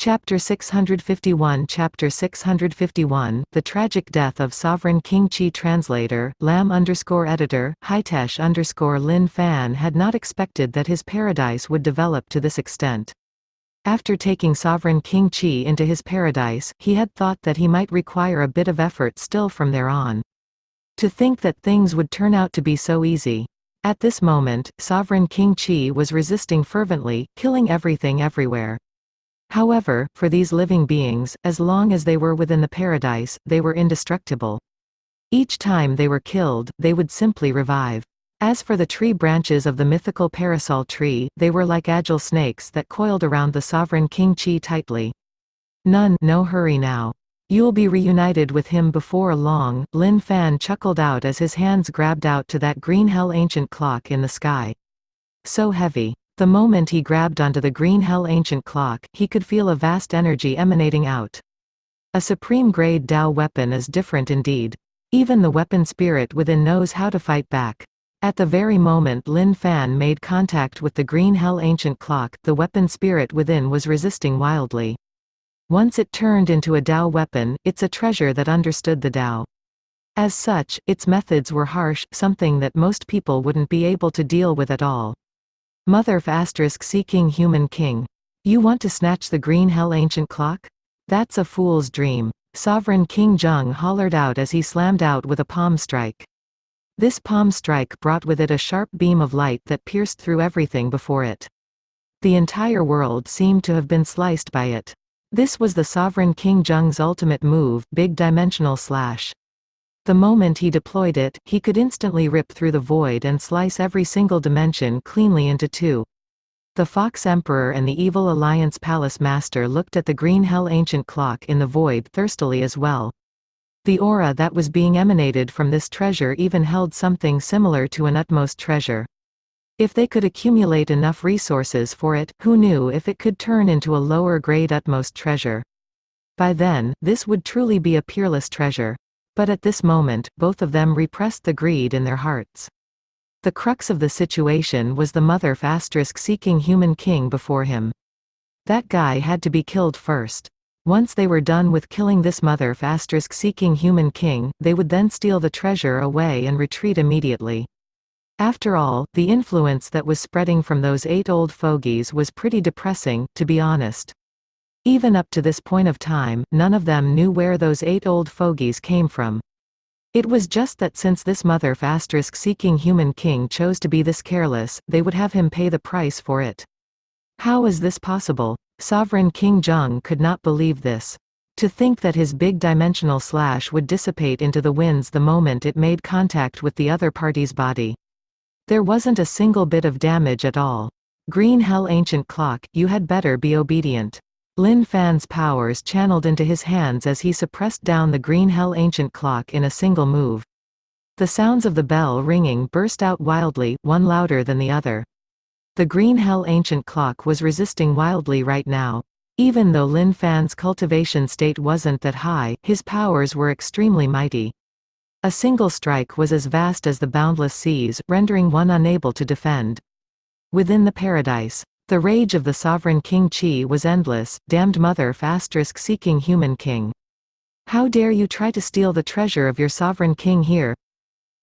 Chapter 651 Chapter 651, The Tragic Death of Sovereign King Qi. Translator, Lam_editor, Hitesh_Lin Fan had not expected that his paradise would develop to this extent. After taking Sovereign King Qi into his paradise, he had thought that he might require a bit of effort still from there on. To think that things would turn out to be so easy. At this moment, Sovereign King Qi was resisting fervently, killing everything everywhere. However, for these living beings, as long as they were within the paradise, they were indestructible. Each time they were killed, they would simply revive. As for the tree branches of the mythical parasol tree, they were like agile snakes that coiled around the Sovereign King Qi tightly. No hurry now. You'll be reunited with him before long, Lin Fan chuckled out as his hands grabbed out to that green hell ancient clock in the sky. So heavy. The moment he grabbed onto the green hell ancient clock, he could feel a vast energy emanating out. A supreme-grade Dao weapon is different indeed. Even the weapon spirit within knows how to fight back. At the very moment Lin Fan made contact with the green hell ancient clock, the weapon spirit within was resisting wildly. Once it turned into a Dao weapon, it's a treasure that understood the Dao. As such, its methods were harsh, something that most people wouldn't be able to deal with at all. Mother *seeking human king. You want to snatch the green hell ancient clock? That's a fool's dream. Sovereign King Zheng hollered out as he slammed out with a palm strike. This palm strike brought with it a sharp beam of light that pierced through everything before it. The entire world seemed to have been sliced by it. This was the Sovereign King Zheng's ultimate move, Big Dimensional Slash. The moment he deployed it, he could instantly rip through the void and slice every single dimension cleanly into two. The Fox Emperor and the Evil Alliance Palace Master looked at the green hell ancient clock in the void thirstily as well. The aura that was being emanated from this treasure even held something similar to an utmost treasure. If they could accumulate enough resources for it, who knew if it could turn into a lower grade utmost treasure. By then, this would truly be a peerless treasure. But at this moment, both of them repressed the greed in their hearts. The crux of the situation was the mother *seeking human king before him. That guy had to be killed first. Once they were done with killing this mother *seeking human king, they would then steal the treasure away and retreat immediately. After all, the influence that was spreading from those 8 old fogies was pretty depressing, to be honest. Even up to this point of time, none of them knew where those 8 old fogies came from. It was just that since this mother *seeking human king chose to be this careless, they would have him pay the price for it. How is this possible? Sovereign King Zheng could not believe this. To think that his big dimensional slash would dissipate into the winds the moment it made contact with the other party's body. There wasn't a single bit of damage at all. Green hell ancient clock, you had better be obedient. Lin Fan's powers channeled into his hands as he suppressed down the green hell ancient clock in a single move. The sounds of the bell ringing burst out wildly, one louder than the other. The green hell ancient clock was resisting wildly right now. Even though Lin Fan's cultivation state wasn't that high, his powers were extremely mighty. A single strike was as vast as the boundless seas, rendering one unable to defend. Within the paradise, the rage of the Sovereign King Qi was endless. Damned mother *seeking human king. How dare you try to steal the treasure of your sovereign king here?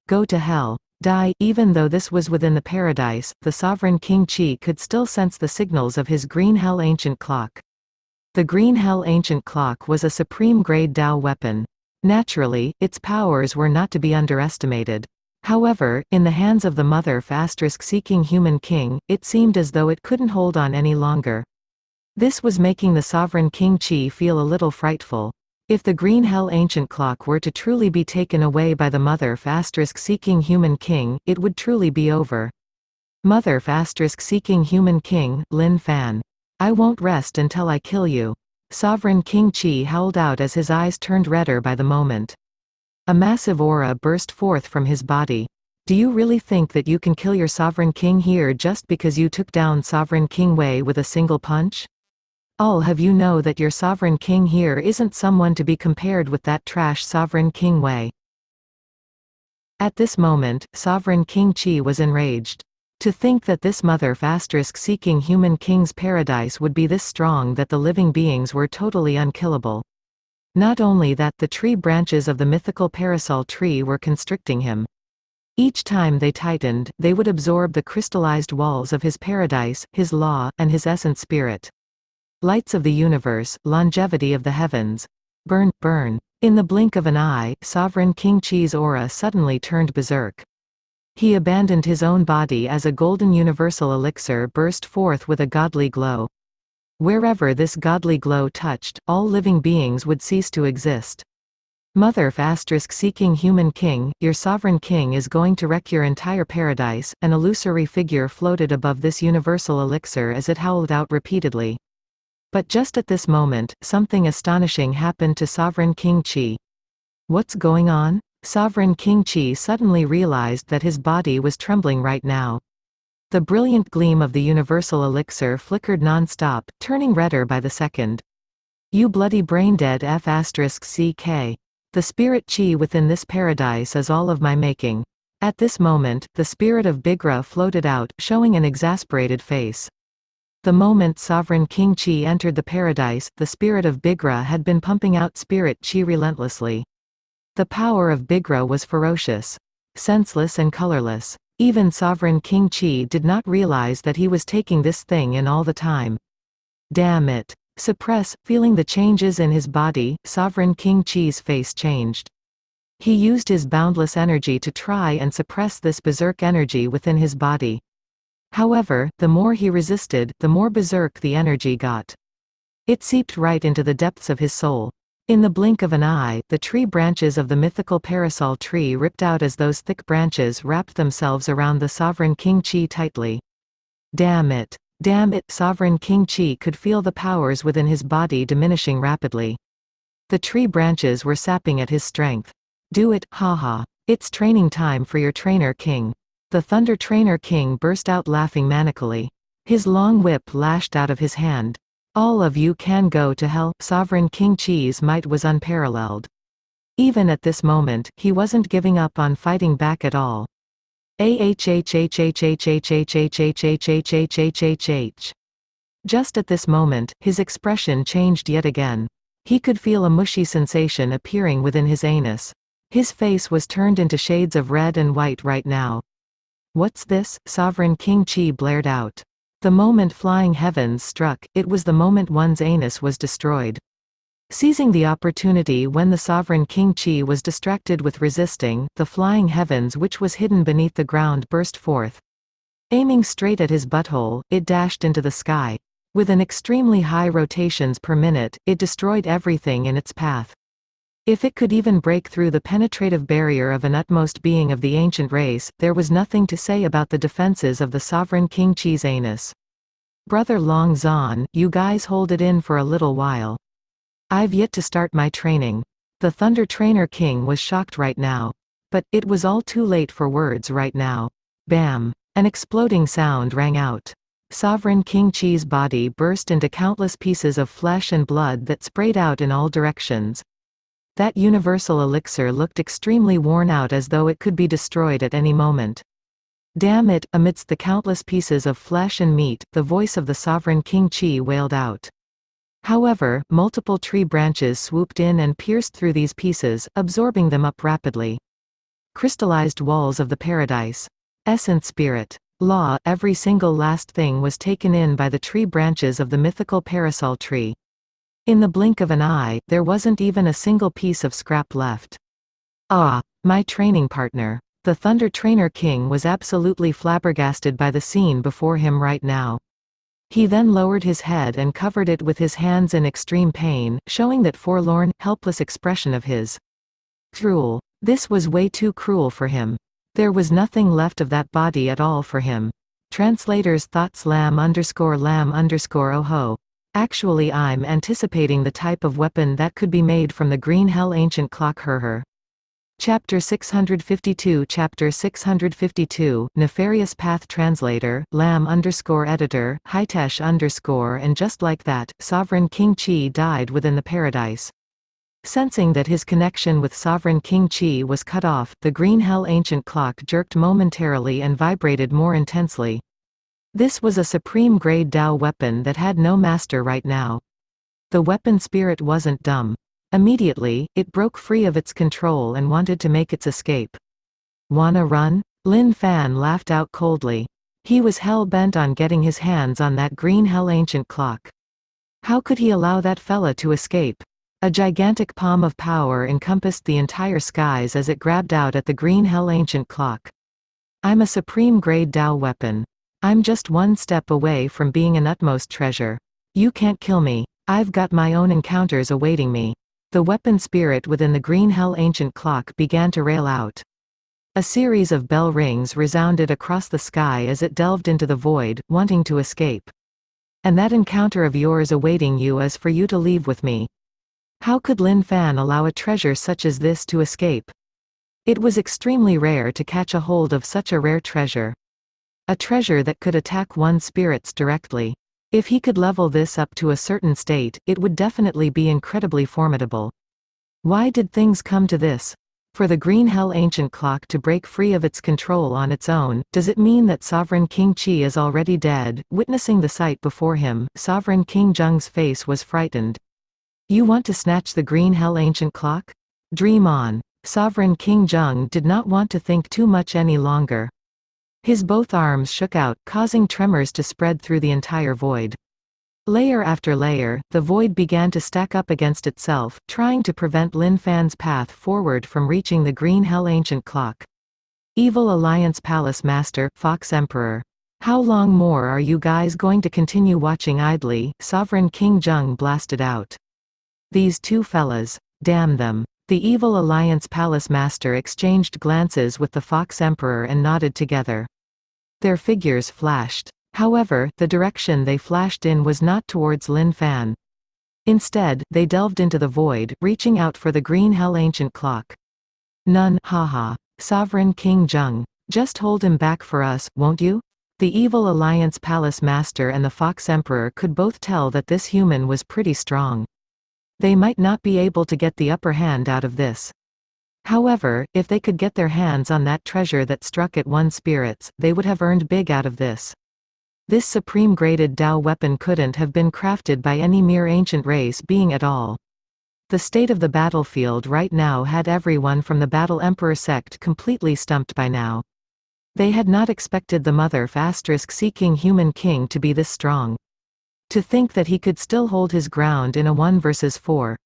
Go to hell. Die. Even though this was within the paradise, the Sovereign King Qi could still sense the signals of his green hell ancient clock. The green hell ancient clock was a supreme-grade Dao weapon. Naturally, its powers were not to be underestimated. However, in the hands of the mother *seeking human king, it seemed as though it couldn't hold on any longer. This was making the Sovereign King Qi feel a little frightful. If the green hell ancient clock were to truly be taken away by the mother *seeking human king, it would truly be over. Mother *seeking human king, Lin Fan. I won't rest until I kill you. Sovereign King Qi howled out as his eyes turned redder by the moment. A massive aura burst forth from his body. Do you really think that you can kill your sovereign king here just because you took down Sovereign King Wei with a single punch? I'll have you know that your sovereign king here isn't someone to be compared with that trash Sovereign King Wei. At this moment, Sovereign King Qi was enraged. To think that this mother*seeking human king's paradise would be this strong that the living beings were totally unkillable. Not only that, the tree branches of the mythical parasol tree were constricting him. Each time they tightened, they would absorb the crystallized walls of his paradise, his law, and his essence spirit. Lights of the universe, longevity of the heavens. Burn, burn. In the blink of an eye, Sovereign King Chi's aura suddenly turned berserk. He abandoned his own body as a golden universal elixir burst forth with a godly glow. Wherever this godly glow touched, all living beings would cease to exist. Mother*seeking human king, your sovereign king is going to wreck your entire paradise. An illusory figure floated above this universal elixir as it howled out repeatedly. But just at this moment, something astonishing happened to Sovereign King Chi. What's going on? Sovereign King Chi suddenly realized that his body was trembling right now. The brilliant gleam of the universal elixir flickered non-stop, turning redder by the second. You bloody brain-dead F***ck. The spirit chi within this paradise is all of my making. At this moment, the spirit of Bigra floated out, showing an exasperated face. The moment Sovereign King Chi entered the paradise, the spirit of Bigra had been pumping out spirit chi relentlessly. The power of Bigra was ferocious, senseless and colorless. Even Sovereign King Chi did not realize that he was taking this thing in all the time. Damn it. Suppress, feeling the changes in his body, Sovereign King Chi's face changed. He used his boundless energy to try and suppress this berserk energy within his body. However, the more he resisted, the more berserk the energy got. It seeped right into the depths of his soul. In the blink of an eye, the tree branches of the mythical parasol tree ripped out as those thick branches wrapped themselves around the Sovereign King Chi tightly. Damn it. Damn it. Sovereign King Chi could feel the powers within his body diminishing rapidly. The tree branches were sapping at his strength. Do it, haha. It's training time for your trainer king. The Thunder Trainer King burst out laughing manically. His long whip lashed out of his hand. All of you can go to hell. Sovereign King Chi's might was unparalleled. Even at this moment, he wasn't giving up on fighting back at all. Just at this moment, his expression changed yet again. He could feel a mushy sensation appearing within his anus. His face was turned into shades of red and white right now. What's this? Sovereign King Chi blared out. The moment flying heavens struck, it was the moment one's anus was destroyed. Seizing the opportunity when the Sovereign King Chi was distracted with resisting, the flying heavens which was hidden beneath the ground burst forth. Aiming straight at his butthole, it dashed into the sky. With an extremely high rotations per minute, it destroyed everything in its path. If it could even break through the penetrative barrier of an utmost being of the ancient race, there was nothing to say about the defenses of the Sovereign King Chi's anus. Brother Long Zon, you guys hold it in for a little while. I've yet to start my training. The Thunder Trainer King was shocked right now. But, it was all too late for words right now. Bam! An exploding sound rang out. Sovereign King Chi's body burst into countless pieces of flesh and blood that sprayed out in all directions. That universal elixir looked extremely worn out as though it could be destroyed at any moment. Damn it! Amidst the countless pieces of flesh and meat, the voice of the Sovereign King Chi wailed out. However, multiple tree branches swooped in and pierced through these pieces, absorbing them up rapidly. Crystallized walls of the paradise. Essence spirit. Law, every single last thing was taken in by the tree branches of the mythical parasol tree. In the blink of an eye, there wasn't even a single piece of scrap left. Ah, my training partner. The Thunder Trainer King was absolutely flabbergasted by the scene before him right now. He then lowered his head and covered it with his hands in extreme pain, showing that forlorn, helpless expression of his. Cruel. This was way too cruel for him. There was nothing left of that body at all for him. Translator's thoughts lam_oho. Actually, I'm anticipating the type of weapon that could be made from the green hell ancient clock her. Chapter 652 Chapter 652, Nefarious Path Translator, lam_editor, Hitesh_, and just like that, Sovereign King Chi died within the paradise. Sensing that his connection with Sovereign King Qi was cut off, the green hell ancient clock jerked momentarily and vibrated more intensely. This was a supreme-grade Dao weapon that had no master right now. The weapon spirit wasn't dumb. Immediately, it broke free of its control and wanted to make its escape. "Wanna run?" Lin Fan laughed out coldly. He was hell-bent on getting his hands on that green hell ancient clock. How could he allow that fella to escape? A gigantic palm of power encompassed the entire skies as it grabbed out at the green hell ancient clock. "I'm a supreme-grade Dao weapon. I'm just one step away from being an utmost treasure. You can't kill me. I've got my own encounters awaiting me." The weapon spirit within the green hell ancient clock began to rail out. A series of bell rings resounded across the sky as it delved into the void, wanting to escape. "And that encounter of yours awaiting you is for you to leave with me." How could Lin Fan allow a treasure such as this to escape? It was extremely rare to catch a hold of such a rare treasure. A treasure that could attack one's spirits directly. If he could level this up to a certain state, it would definitely be incredibly formidable. Why did things come to this? For the green hell ancient clock to break free of its control on its own, does it mean that Sovereign King Qi is already dead? Witnessing the sight before him, Sovereign King Zheng's face was frightened. "You want to snatch the green hell ancient clock? Dream on." Sovereign King Zheng did not want to think too much any longer. His both arms shook out, causing tremors to spread through the entire void. Layer after layer, the void began to stack up against itself, trying to prevent Lin Fan's path forward from reaching the green hell ancient clock. "Evil Alliance Palace Master, Fox Emperor. How long more are you guys going to continue watching idly?" Sovereign King Zheng blasted out. "These two fellas. Damn them." The Evil Alliance Palace Master exchanged glances with the Fox Emperor and nodded together. Their figures flashed. However, the direction they flashed in was not towards Lin Fan. Instead, they delved into the void, reaching out for the green hell ancient clock. "None, haha. Sovereign King Zheng. Just hold him back for us, won't you?" The Evil Alliance Palace Master and the Fox Emperor could both tell that this human was pretty strong. They might not be able to get the upper hand out of this. However, if they could get their hands on that treasure that struck at one's spirits, they would have earned big out of this. This supreme-graded Dao weapon couldn't have been crafted by any mere ancient race being at all. The state of the battlefield right now had everyone from the Battle Emperor sect completely stumped by now. They had not expected the mother-seeking human king to be this strong. To think that he could still hold his ground in a 1 versus 4.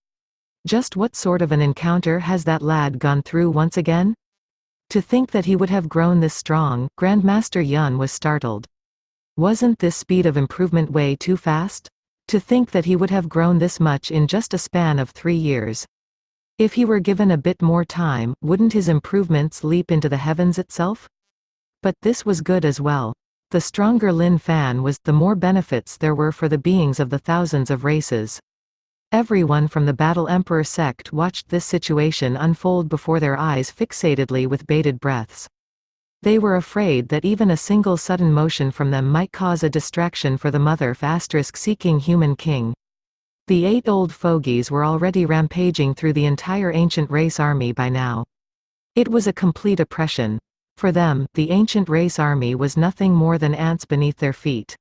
Just what sort of an encounter has that lad gone through once again? To think that he would have grown this strong, Grandmaster Yun was startled. Wasn't this speed of improvement way too fast? To think that he would have grown this much in just a span of 3 years. If he were given a bit more time, wouldn't his improvements leap into the heavens itself? But this was good as well. The stronger Lin Fan was, the more benefits there were for the beings of the thousands of races. Everyone from the Battle Emperor sect watched this situation unfold before their eyes fixatedly with bated breaths. They were afraid that even a single sudden motion from them might cause a distraction for the mother-seeking human king. The 8 old fogies were already rampaging through the entire ancient race army by now. It was a complete oppression. For them, the ancient race army was nothing more than ants beneath their feet.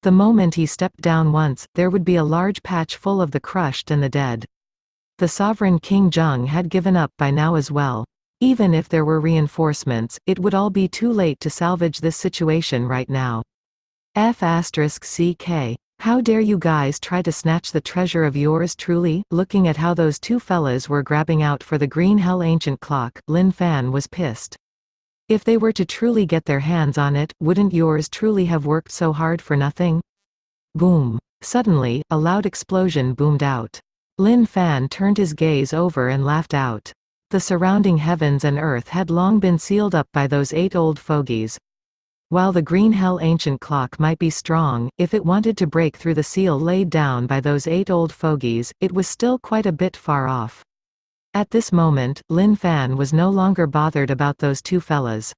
The moment he stepped down once, there would be a large patch full of the crushed and the dead. The Sovereign King Zheng had given up by now as well. Even if there were reinforcements, it would all be too late to salvage this situation right now. F***ck. How dare you guys try to snatch the treasure of yours truly? Looking at how those two fellas were grabbing out for the green hell ancient clock, Lin Fan was pissed. If they were to truly get their hands on it, wouldn't yours truly have worked so hard for nothing? Boom. Suddenly, a loud explosion boomed out. Lin Fan turned his gaze over and laughed out. The surrounding heavens and earth had long been sealed up by those 8 old fogies. While the green hell ancient clock might be strong, if it wanted to break through the seal laid down by those 8 old fogies, it was still quite a bit far off. At this moment, Lin Fan was no longer bothered about those two fellas.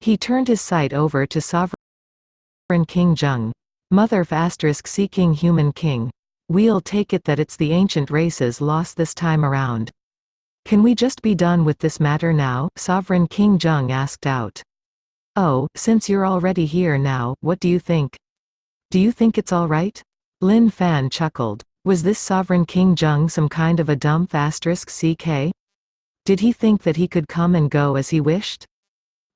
He turned his sight over to Sovereign King Zheng. Mother**seeking human king. We'll take it that it's the ancient race's loss this time around. Can we just be done with this matter now? Sovereign King Jung asked out. Oh, since you're already here now, what do you think? Do you think it's alright? Lin Fan chuckled. Was this Sovereign King Jung some kind of a dumb *CK? Did he think that he could come and go as he wished?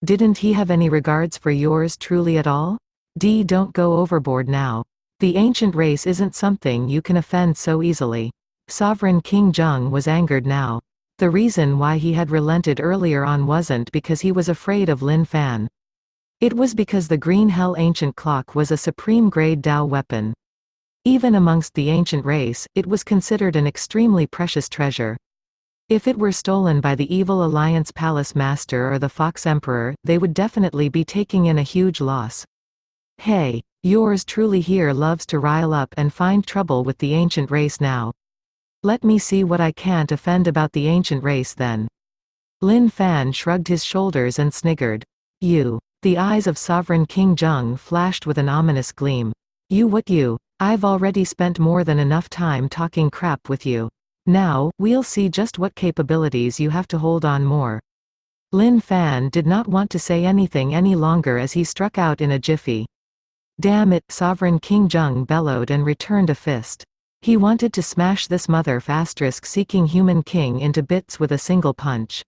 Didn't he have any regards for yours truly at all? Don't go overboard now. The ancient race isn't something you can offend so easily. Sovereign King Jung was angered now. The reason why he had relented earlier on wasn't because he was afraid of Lin Fan. It was because the Green Hell Ancient Clock was a supreme grade Dao weapon. Even amongst the ancient race, it was considered an extremely precious treasure. If it were stolen by the Evil Alliance Palace Master or the Fox Emperor, they would definitely be taking in a huge loss. Hey, yours truly here loves to rile up and find trouble with the ancient race now. Let me see what I can't offend about the ancient race then. Lin Fan shrugged his shoulders and sniggered. You. The eyes of Sovereign King Jung flashed with an ominous gleam. You what you? I've already spent more than enough time talking crap with you. Now, we'll see just what capabilities you have to hold on more. Lin Fan did not want to say anything any longer as he struck out in a jiffy. Damn it, Sovereign King Jung bellowed and returned a fist. He wanted to smash this mother*seeking human king into bits with a single punch.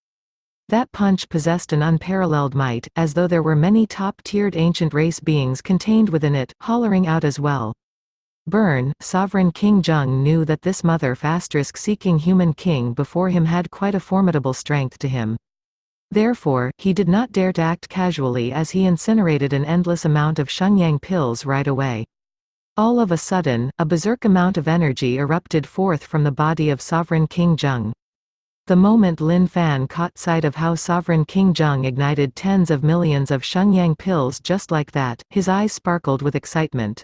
That punch possessed an unparalleled might, as though there were many top-tiered ancient race beings contained within it, hollering out as well. Burn. Sovereign King Jung knew that this mother*seeking human king before him had quite a formidable strength to him. Therefore, he did not dare to act casually as he incinerated an endless amount of Shenyang pills right away. All of a sudden, a berserk amount of energy erupted forth from the body of Sovereign King Jung. The moment Lin Fan caught sight of how Sovereign King Jung ignited tens of millions of Shenyang pills just like that, his eyes sparkled with excitement.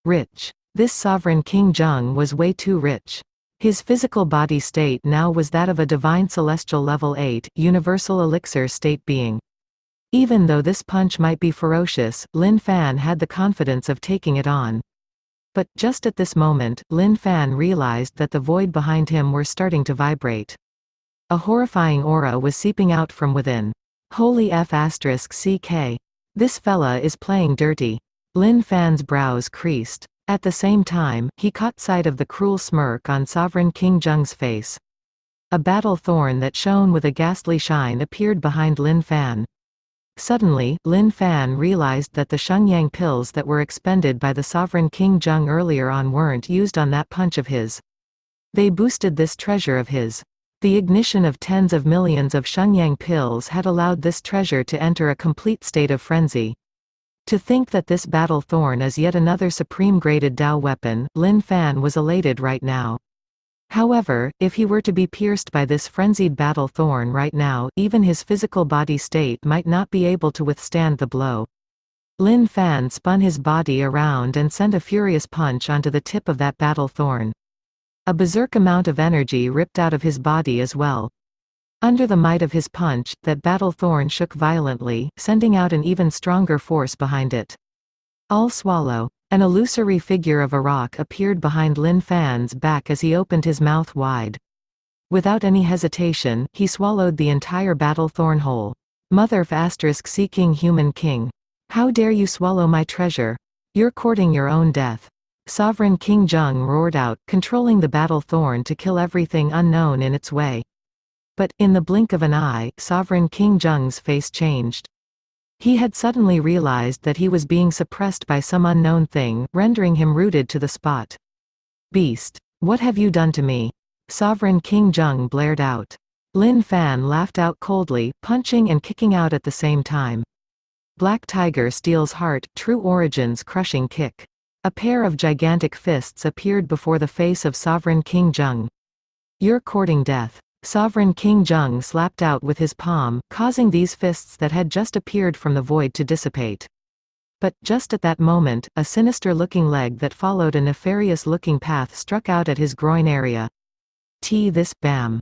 Rich. This Sovereign King Jung was way too rich. His physical body state now was that of a divine celestial level 8, universal elixir state being. Even though this punch might be ferocious, Lin Fan had the confidence of taking it on. But, just at this moment, Lin Fan realized that the void behind him were starting to vibrate. A horrifying aura was seeping out from within. Holy *CK. This fella is playing dirty. Lin Fan's brows creased. At the same time, he caught sight of the cruel smirk on Sovereign King Jung's face. A battle thorn that shone with a ghastly shine appeared behind Lin Fan. Suddenly, Lin Fan realized that the Shenyang pills that were expended by the Sovereign King Jung earlier on weren't used on that punch of his. They boosted this treasure of his. The ignition of tens of millions of Shenyang pills had allowed this treasure to enter a complete state of frenzy. To think that this battle thorn is yet another supreme-graded Dao weapon, Lin Fan was elated right now. However, if he were to be pierced by this frenzied battle thorn right now, even his physical body state might not be able to withstand the blow. Lin Fan spun his body around and sent a furious punch onto the tip of that battle thorn. A berserk amount of energy ripped out of his body as well. Under the might of his punch, that battle thorn shook violently, sending out an even stronger force behind it. I'll swallow. An illusory figure of a rock appeared behind Lin Fan's back as he opened his mouth wide. Without any hesitation, he swallowed the entire battle thorn whole. Mother*seeking human king. How dare you swallow my treasure? You're courting your own death. Sovereign King Jung roared out, controlling the battle thorn to kill everything unknown in its way. But, in the blink of an eye, Sovereign King Jung's face changed. He had suddenly realized that he was being suppressed by some unknown thing, rendering him rooted to the spot. Beast! What have you done to me? Sovereign King Jung blared out. Lin Fan laughed out coldly, punching and kicking out at the same time. Black Tiger Steel's Heart, True Origins Crushing Kick. A pair of gigantic fists appeared before the face of Sovereign King Jung. You're courting death. Sovereign King Jung slapped out with his palm, causing these fists that had just appeared from the void to dissipate. But, just at that moment, a sinister-looking leg that followed a nefarious-looking path struck out at his groin area. This bam.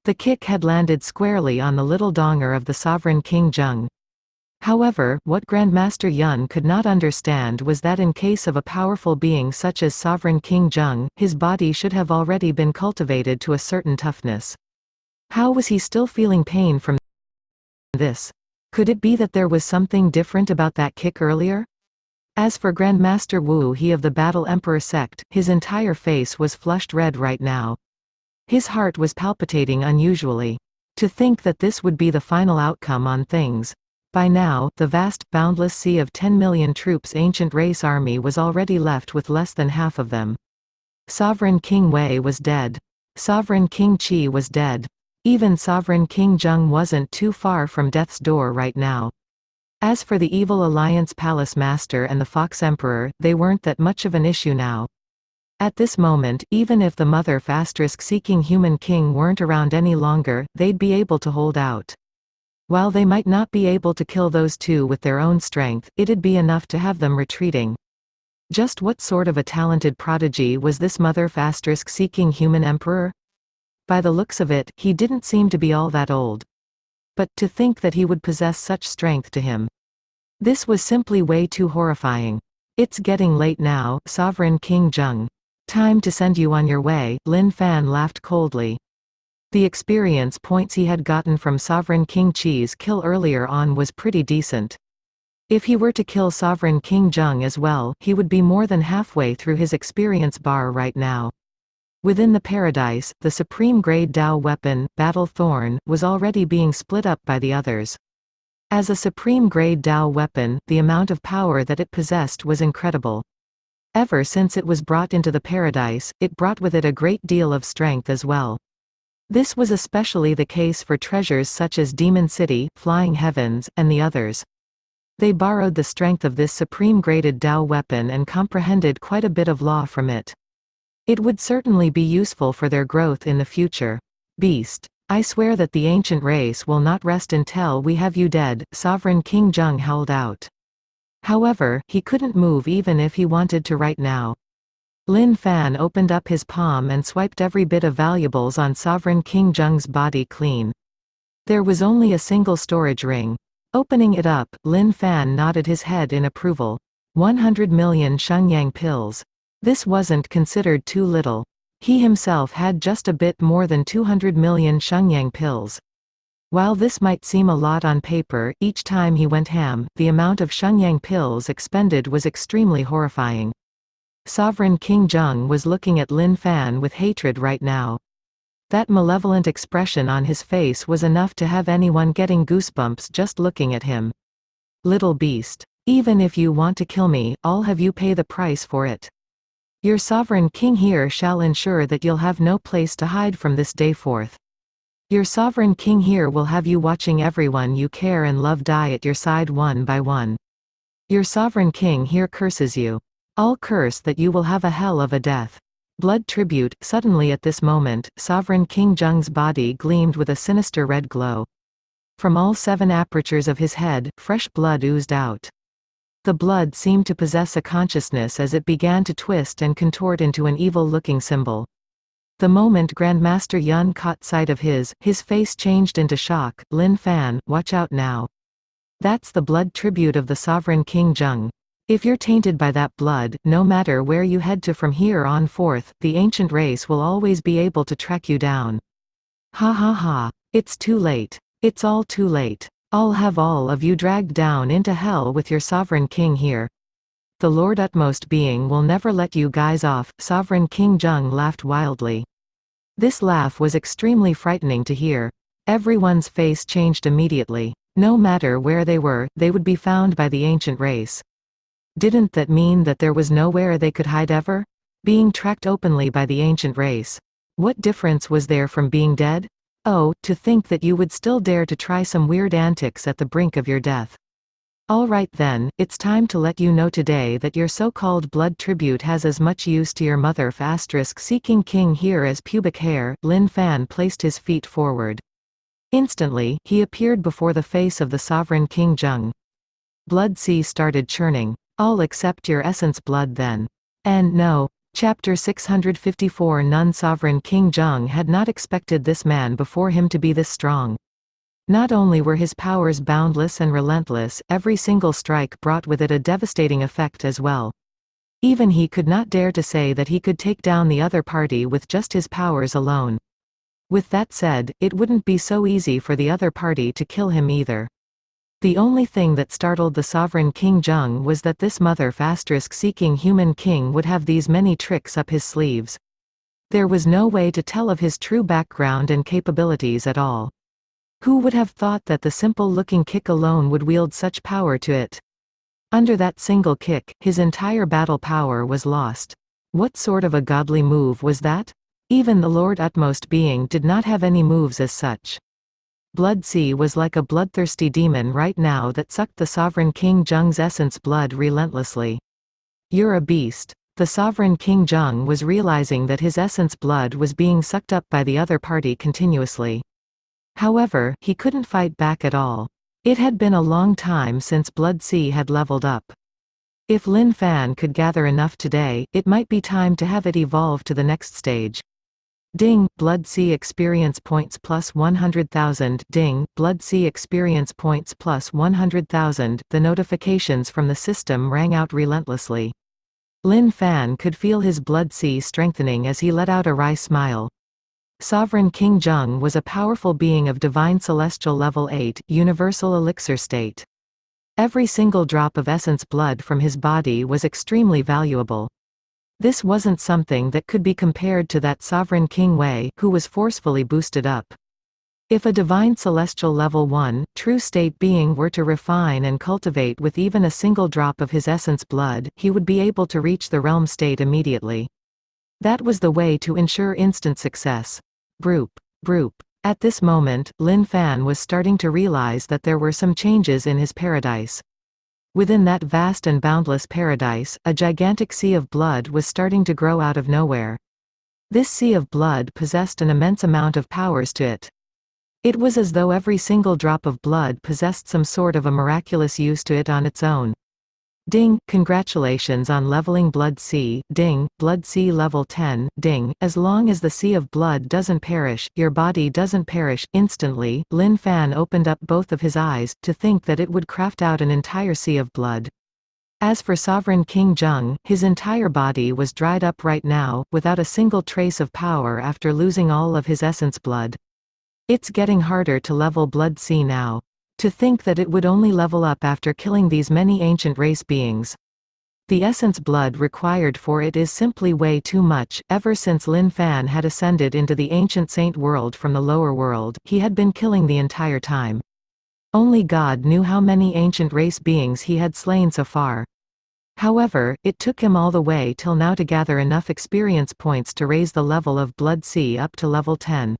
The kick had landed squarely on the little donger of the sovereign King Jung. However, what Grandmaster Yun could not understand was that in case of a powerful being such as Sovereign King Jung, his body should have already been cultivated to a certain toughness. How was he still feeling pain from this? Could it be that there was something different about that kick earlier? As for Grandmaster Wu He of the Battle Emperor sect, his entire face was flushed red right now. His heart was palpitating unusually. To think that this would be the final outcome on things. By now, the vast, boundless sea of 10 million troops ancient race army was already left with less than half of them. Sovereign King Wei was dead. Sovereign King Qi was dead. Even Sovereign King Jung wasn't too far from death's door right now. As for the Evil Alliance Palace Master and the Fox Emperor, they weren't that much of an issue now. At this moment, even if the Mother *seeking human king weren't around any longer, they'd be able to hold out. While they might not be able to kill those two with their own strength, it'd be enough to have them retreating. Just what sort of a talented prodigy was this Mother *seeking human emperor? By the looks of it, he didn't seem to be all that old. But, to think that he would possess such strength to him. This was simply way too horrifying. It's getting late now, Sovereign King Jung. Time to send you on your way, Lin Fan laughed coldly. The experience points he had gotten from Sovereign King Qi's kill earlier on was pretty decent. If he were to kill Sovereign King Jung as well, he would be more than halfway through his experience bar right now. Within the paradise, the supreme grade Dao weapon, Battle Thorn, was already being split up by the others. As a supreme grade Dao weapon, the amount of power that it possessed was incredible. Ever since it was brought into the paradise, it brought with it a great deal of strength as well. This was especially the case for treasures such as Demon City, Flying Heavens, and the others. They borrowed the strength of this supreme graded Dao weapon and comprehended quite a bit of law from it. It would certainly be useful for their growth in the future. Beast. I swear that the ancient race will not rest until we have you dead, Sovereign King Jung howled out. However, he couldn't move even if he wanted to right now. Lin Fan opened up his palm and swiped every bit of valuables on Sovereign King Jung's body clean. There was only a single storage ring. Opening it up, Lin Fan nodded his head in approval. 100 million Shenyang pills. This wasn't considered too little. He himself had just a bit more than 200 million Shenyang pills. While this might seem a lot on paper, each time he went ham, the amount of Shenyang pills expended was extremely horrifying. Sovereign King Jung was looking at Lin Fan with hatred right now. That malevolent expression on his face was enough to have anyone getting goosebumps just looking at him. Little beast. Even if you want to kill me, I'll have you pay the price for it. Your sovereign king here shall ensure that you'll have no place to hide from this day forth. Your sovereign king here will have you watching everyone you care and love die at your side one by one. Your sovereign king here curses you. I'll curse that you will have a hell of a death. Blood tribute. Suddenly at this moment, Sovereign King Jung's body gleamed with a sinister red glow. From all 7 apertures of his head, fresh blood oozed out. The blood seemed to possess a consciousness as it began to twist and contort into an evil-looking symbol. The moment Grandmaster Yun caught sight of his face changed into shock. Lin Fan, watch out now. That's the blood tribute of the Sovereign King Jung. If you're tainted by that blood, no matter where you head to from here on forth, the ancient race will always be able to track you down. Ha ha ha. It's too late. It's all too late. I'll have all of you dragged down into hell with your sovereign king here. The Lord Utmost Being will never let you guys off. Sovereign King Jung laughed wildly. This laugh was extremely frightening to hear. Everyone's face changed immediately. No matter where they were, they would be found by the ancient race. Didn't that mean that there was nowhere they could hide ever? Being tracked openly by the ancient race. What difference was there from being dead? Oh, to think that you would still dare to try some weird antics at the brink of your death. Alright then, it's time to let you know today that your so-called blood tribute has as much use to your mother *seeking king here as pubic hair. Lin Fan placed his feet forward. Instantly, he appeared before the face of the Sovereign King Jung. Blood sea started churning. I'll accept your essence blood then. And no. Chapter 654 Non-sovereign King Jung had not expected this man before him to be this strong. Not only were his powers boundless and relentless, every single strike brought with it a devastating effect as well. Even he could not dare to say that he could take down the other party with just his powers alone. With that said, it wouldn't be so easy for the other party to kill him either. The only thing that startled the sovereign King Jung was that this mother-seeking human king would have these many tricks up his sleeves. There was no way to tell of his true background and capabilities at all. Who would have thought that the simple-looking kick alone would wield such power to it? Under that single kick, his entire battle power was lost. What sort of a godly move was that? Even the Lord Utmost Being did not have any moves as such. Blood-C was like a bloodthirsty demon right now that sucked the sovereign King Jung's essence blood relentlessly. You're a beast. The sovereign King Jung was realizing that his essence blood was being sucked up by the other party continuously. However, he couldn't fight back at all. It had been a long time since Blood-C had leveled up. If Lin Fan could gather enough today, it might be time to have it evolve to the next stage. Ding, Blood-C experience points plus 100,000. Ding, Blood-C experience points plus 100,000. The notifications from the system rang out relentlessly. Lin Fan could feel his Blood-C strengthening as he let out a wry smile. Sovereign King Jung was a powerful being of divine celestial level 8, universal elixir state. Every single drop of essence blood from his body was extremely valuable. This wasn't something that could be compared to that sovereign King Wei, who was forcefully boosted up. If a divine celestial level 1, true state being were to refine and cultivate with even a single drop of his essence blood, he would be able to reach the realm state immediately. That was the way to ensure instant success. Broop. Broop. At this moment, Lin Fan was starting to realize that there were some changes in his paradise. Within that vast and boundless paradise, a gigantic sea of blood was starting to grow out of nowhere. This sea of blood possessed an immense amount of powers to it. It was as though every single drop of blood possessed some sort of a miraculous use to it on its own. Ding, congratulations on leveling Blood-C. Ding, Blood-C level 10. Ding, as long as the sea of blood doesn't perish, your body doesn't perish. Instantly, Lin Fan opened up both of his eyes, to think that it would craft out an entire sea of blood. As for Sovereign King Jung, his entire body was dried up right now, without a single trace of power after losing all of his essence blood. It's getting harder to level Blood-C now. To think that it would only level up after killing these many ancient race beings. The essence blood required for it is simply way too much. Ever since Lin Fan had ascended into the ancient saint world from the lower world, he had been killing the entire time. Only God knew how many ancient race beings he had slain so far. However, it took him all the way till now to gather enough experience points to raise the level of Blood-C up to level 10.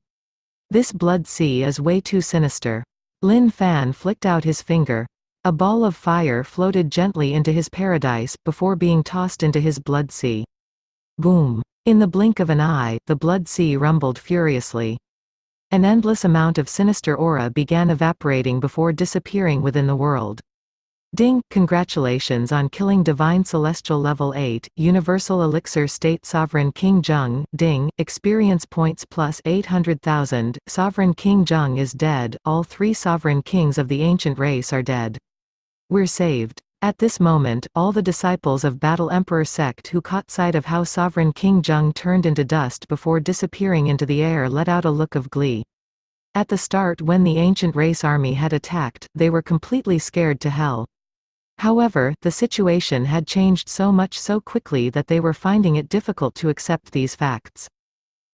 This Blood-C is way too sinister. Lin Fan flicked out his finger. A ball of fire floated gently into his paradise, before being tossed into his Blood-C. Boom. In the blink of an eye, the Blood-C rumbled furiously. An endless amount of sinister aura began evaporating before disappearing within the world. Ding, congratulations on killing Divine Celestial Level 8, Universal Elixir State Sovereign King Jung. Ding, experience points plus 800,000. Sovereign King Jung is dead. All 3 sovereign kings of the ancient race are dead. We're saved. At this moment, all the disciples of Battle Emperor sect who caught sight of how Sovereign King Jung turned into dust before disappearing into the air let out a look of glee. At the start, when the ancient race army had attacked, they were completely scared to hell. However, the situation had changed so much so quickly that they were finding it difficult to accept these facts.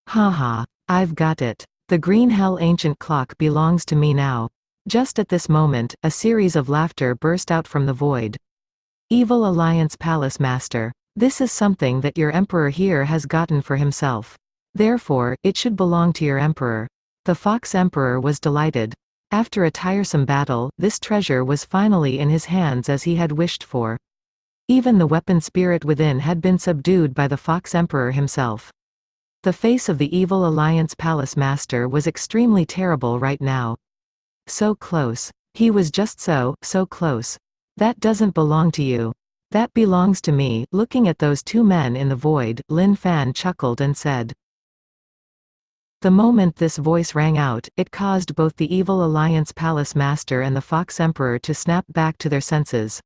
Haha, I've got it. The green hell ancient clock belongs to me now. Just at this moment, a series of laughter burst out from the void. Evil Alliance Palace Master. This is something that your emperor here has gotten for himself. Therefore, it should belong to your emperor. The Fox Emperor was delighted. After a tiresome battle, this treasure was finally in his hands as he had wished for. Even the weapon spirit within had been subdued by the Fox Emperor himself. The face of the Evil Alliance Palace Master was extremely terrible right now. So close. He was just so close. That doesn't belong to you. That belongs to me. Looking at those two men in the void, Lin Fan chuckled and said. The moment this voice rang out, it caused both the Evil Alliance Palace Master and the Fox Emperor to snap back to their senses.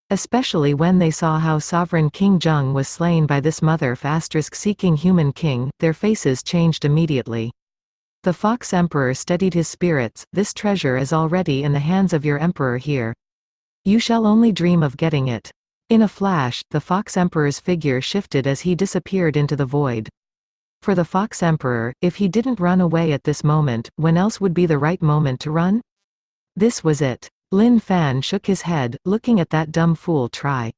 Especially when they saw how Sovereign King Jung was slain by this mother-seeking human king, their faces changed immediately. The Fox Emperor steadied his spirits. This treasure is already in the hands of your emperor here. You shall only dream of getting it. In a flash, the Fox Emperor's figure shifted as he disappeared into the void. For the Fox Emperor, if he didn't run away at this moment, when else would be the right moment to run? This was it. Lin Fan shook his head, looking at that dumb fool try.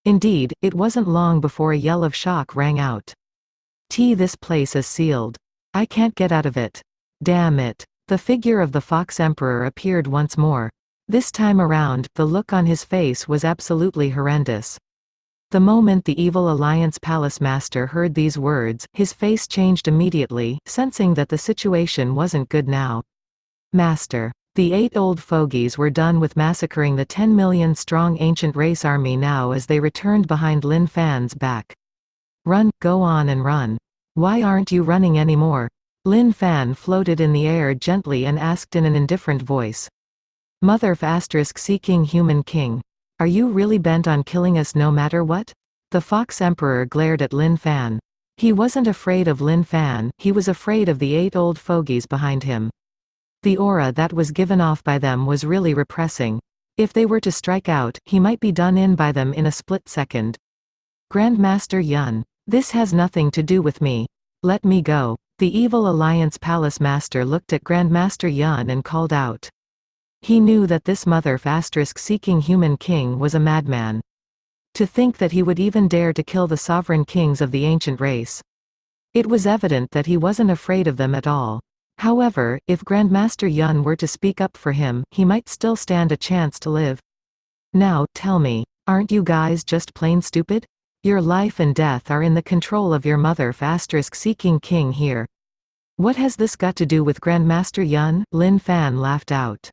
Indeed, it wasn't long before a yell of shock rang out. This place is sealed. I can't get out of it. Damn it. The figure of the Fox Emperor appeared once more. This time around, the look on his face was absolutely horrendous. The moment the Evil Alliance Palace Master heard these words, his face changed immediately, sensing that the situation wasn't good now. Master. The 8 old fogies were done with massacring the 10 million strong ancient race army now as they returned behind Lin Fan's back. Run, go on and run. Why aren't you running anymore? Lin Fan floated in the air gently and asked in an indifferent voice. Mother-seeking human king. Are you really bent on killing us no matter what? The Fox Emperor glared at Lin Fan. He wasn't afraid of Lin Fan, he was afraid of the 8 old fogies behind him. The aura that was given off by them was really repressing. If they were to strike out, he might be done in by them in a split second. Grandmaster Yun. This has nothing to do with me. Let me go. The Evil Alliance Palace Master looked at Grandmaster Yun and called out. He knew that this mother-seeking human king was a madman. To think that he would even dare to kill the sovereign kings of the ancient race. It was evident that he wasn't afraid of them at all. However, if Grandmaster Yun were to speak up for him, he might still stand a chance to live. Now, tell me, aren't you guys just plain stupid? Your life and death are in the control of your mother-seeking king here. What has this got to do with Grandmaster Yun? Lin Fan laughed out.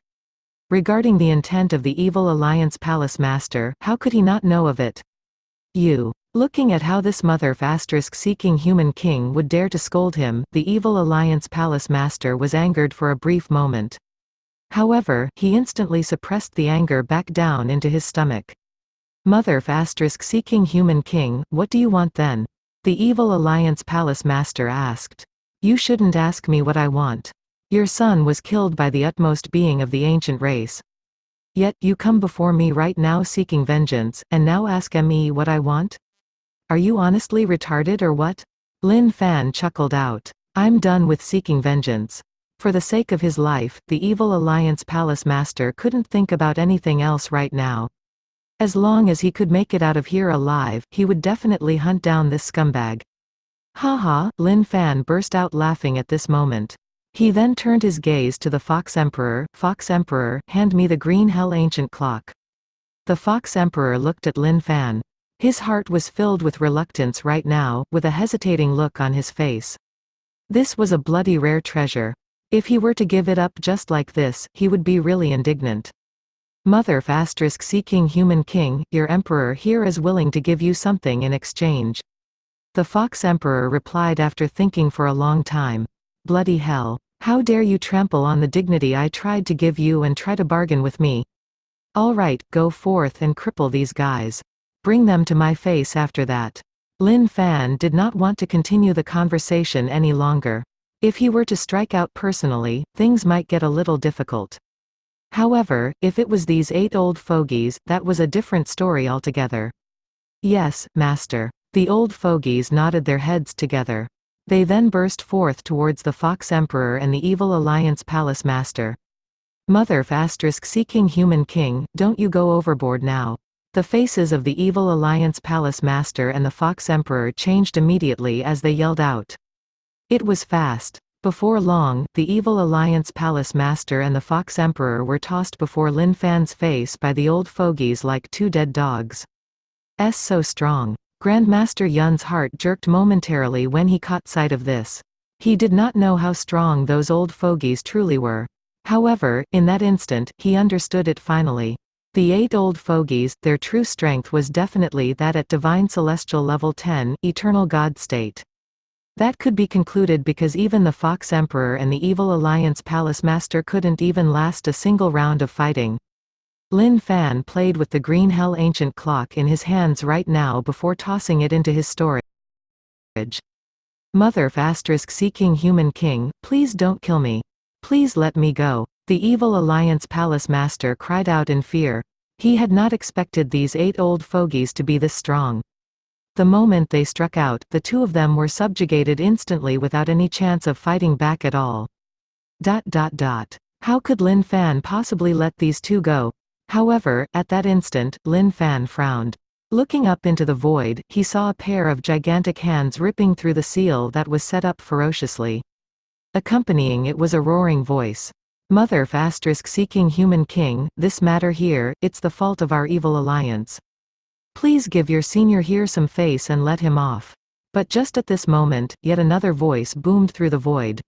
Regarding the intent of the Evil Alliance Palace Master, how could he not know of it? You. Looking at how this mother-seeking human king would dare to scold him, the Evil Alliance Palace Master was angered for a brief moment. However, he instantly suppressed the anger back down into his stomach. Mother-seeking human king, what do you want then? The Evil Alliance Palace Master asked. You shouldn't ask me what I want. Your son was killed by the utmost being of the ancient race. Yet, you come before me right now seeking vengeance, and now ask me what I want? Are you honestly retarded or what? Lin Fan chuckled out. I'm done with seeking vengeance. For the sake of his life, the Evil Alliance Palace Master couldn't think about anything else right now. As long as he could make it out of here alive, he would definitely hunt down this scumbag. Haha, Lin Fan burst out laughing at this moment. He then turned his gaze to the Fox Emperor. Fox Emperor, hand me the green hell ancient clock. The Fox Emperor looked at Lin Fan. His heart was filled with reluctance right now, with a hesitating look on his face. This was a bloody rare treasure. If he were to give it up just like this, he would be really indignant. Mother-seeking human king, your emperor here is willing to give you something in exchange. The Fox Emperor replied after thinking for a long time. Bloody hell. How dare you trample on the dignity I tried to give you and try to bargain with me? All right, go forth and cripple these guys. Bring them to my face after that. Lin Fan did not want to continue the conversation any longer. If he were to strike out personally, things might get a little difficult. However, if it was these 8 old fogies, that was a different story altogether. Yes, master. The old fogies nodded their heads together. They then burst forth towards the Fox Emperor and the Evil Alliance Palace Master. Mother-seeking human king, don't you go overboard now. The faces of the Evil Alliance Palace Master and the Fox Emperor changed immediately as they yelled out. It was fast. Before long, the Evil Alliance Palace Master and the Fox Emperor were tossed before Lin Fan's face by the old fogies like 2 dead dogs. So strong. Grandmaster Yun's heart jerked momentarily when he caught sight of this. He did not know how strong those old fogies truly were. However, in that instant, he understood it finally. The 8 old fogies, their true strength was definitely that at divine celestial level 10, eternal God state. That could be concluded because even the Fox Emperor and the Evil Alliance Palace Master couldn't even last a single round of fighting. Lin Fan played with the green Hell Ancient Clock in his hands right now before tossing it into his storage. Mother *seeking human king, please don't kill me. Please let me go. The Evil Alliance Palace Master cried out in fear. He had not expected these 8 old fogies to be this strong. The moment they struck out, the two of them were subjugated instantly without any chance of fighting back at all. How could Lin Fan possibly let these two go? However, at that instant, Lin Fan frowned. Looking up into the void, he saw a pair of gigantic hands ripping through the seal that was set up ferociously. Accompanying it was a roaring voice. Mother *seeking human king, this matter here, it's the fault of our evil alliance. Please give your senior here some face and let him off. But just at this moment, yet another voice boomed through the void.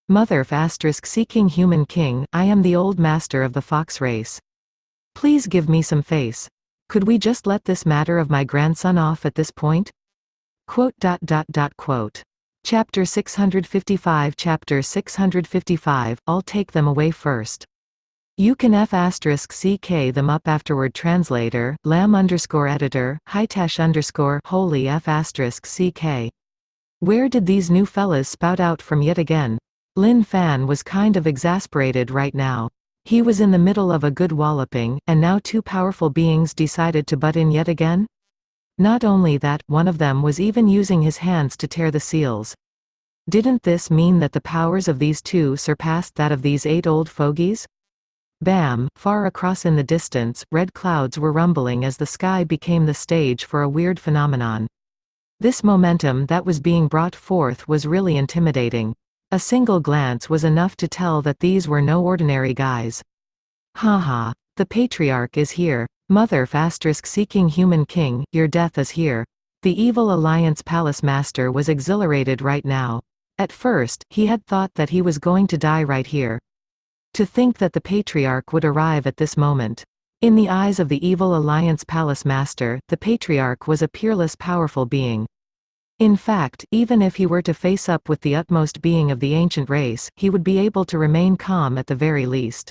Mother *seeking human king, I am the old master of the fox race. Please give me some face. Could we just let this matter of my grandson off at this point? Quote. Chapter 655 Chapter 655, I'll take them away first. You can *CK them up afterward. Translator, lam_editor, _holy *CK. Where did these new fellas spout out from yet again? Lin Fan was kind of exasperated right now. He was in the middle of a good walloping, and now two powerful beings decided to butt in yet again? Not only that, one of them was even using his hands to tear the seals. Didn't this mean that the powers of these two surpassed that of these 8 old fogies? Bam! Far across in the distance, red clouds were rumbling as the sky became the stage for a weird phenomenon. This momentum that was being brought forth was really intimidating. A single glance was enough to tell that these were no ordinary guys. Haha. The Patriarch is here. Mother *seeking human king, your death is here. The Evil Alliance Palace Master was exhilarated right now. At first, he had thought that he was going to die right here. To think that the Patriarch would arrive at this moment. In the eyes of the Evil Alliance Palace Master, the Patriarch was a peerless powerful being. In fact, even if he were to face up with the utmost being of the ancient race, he would be able to remain calm at the very least.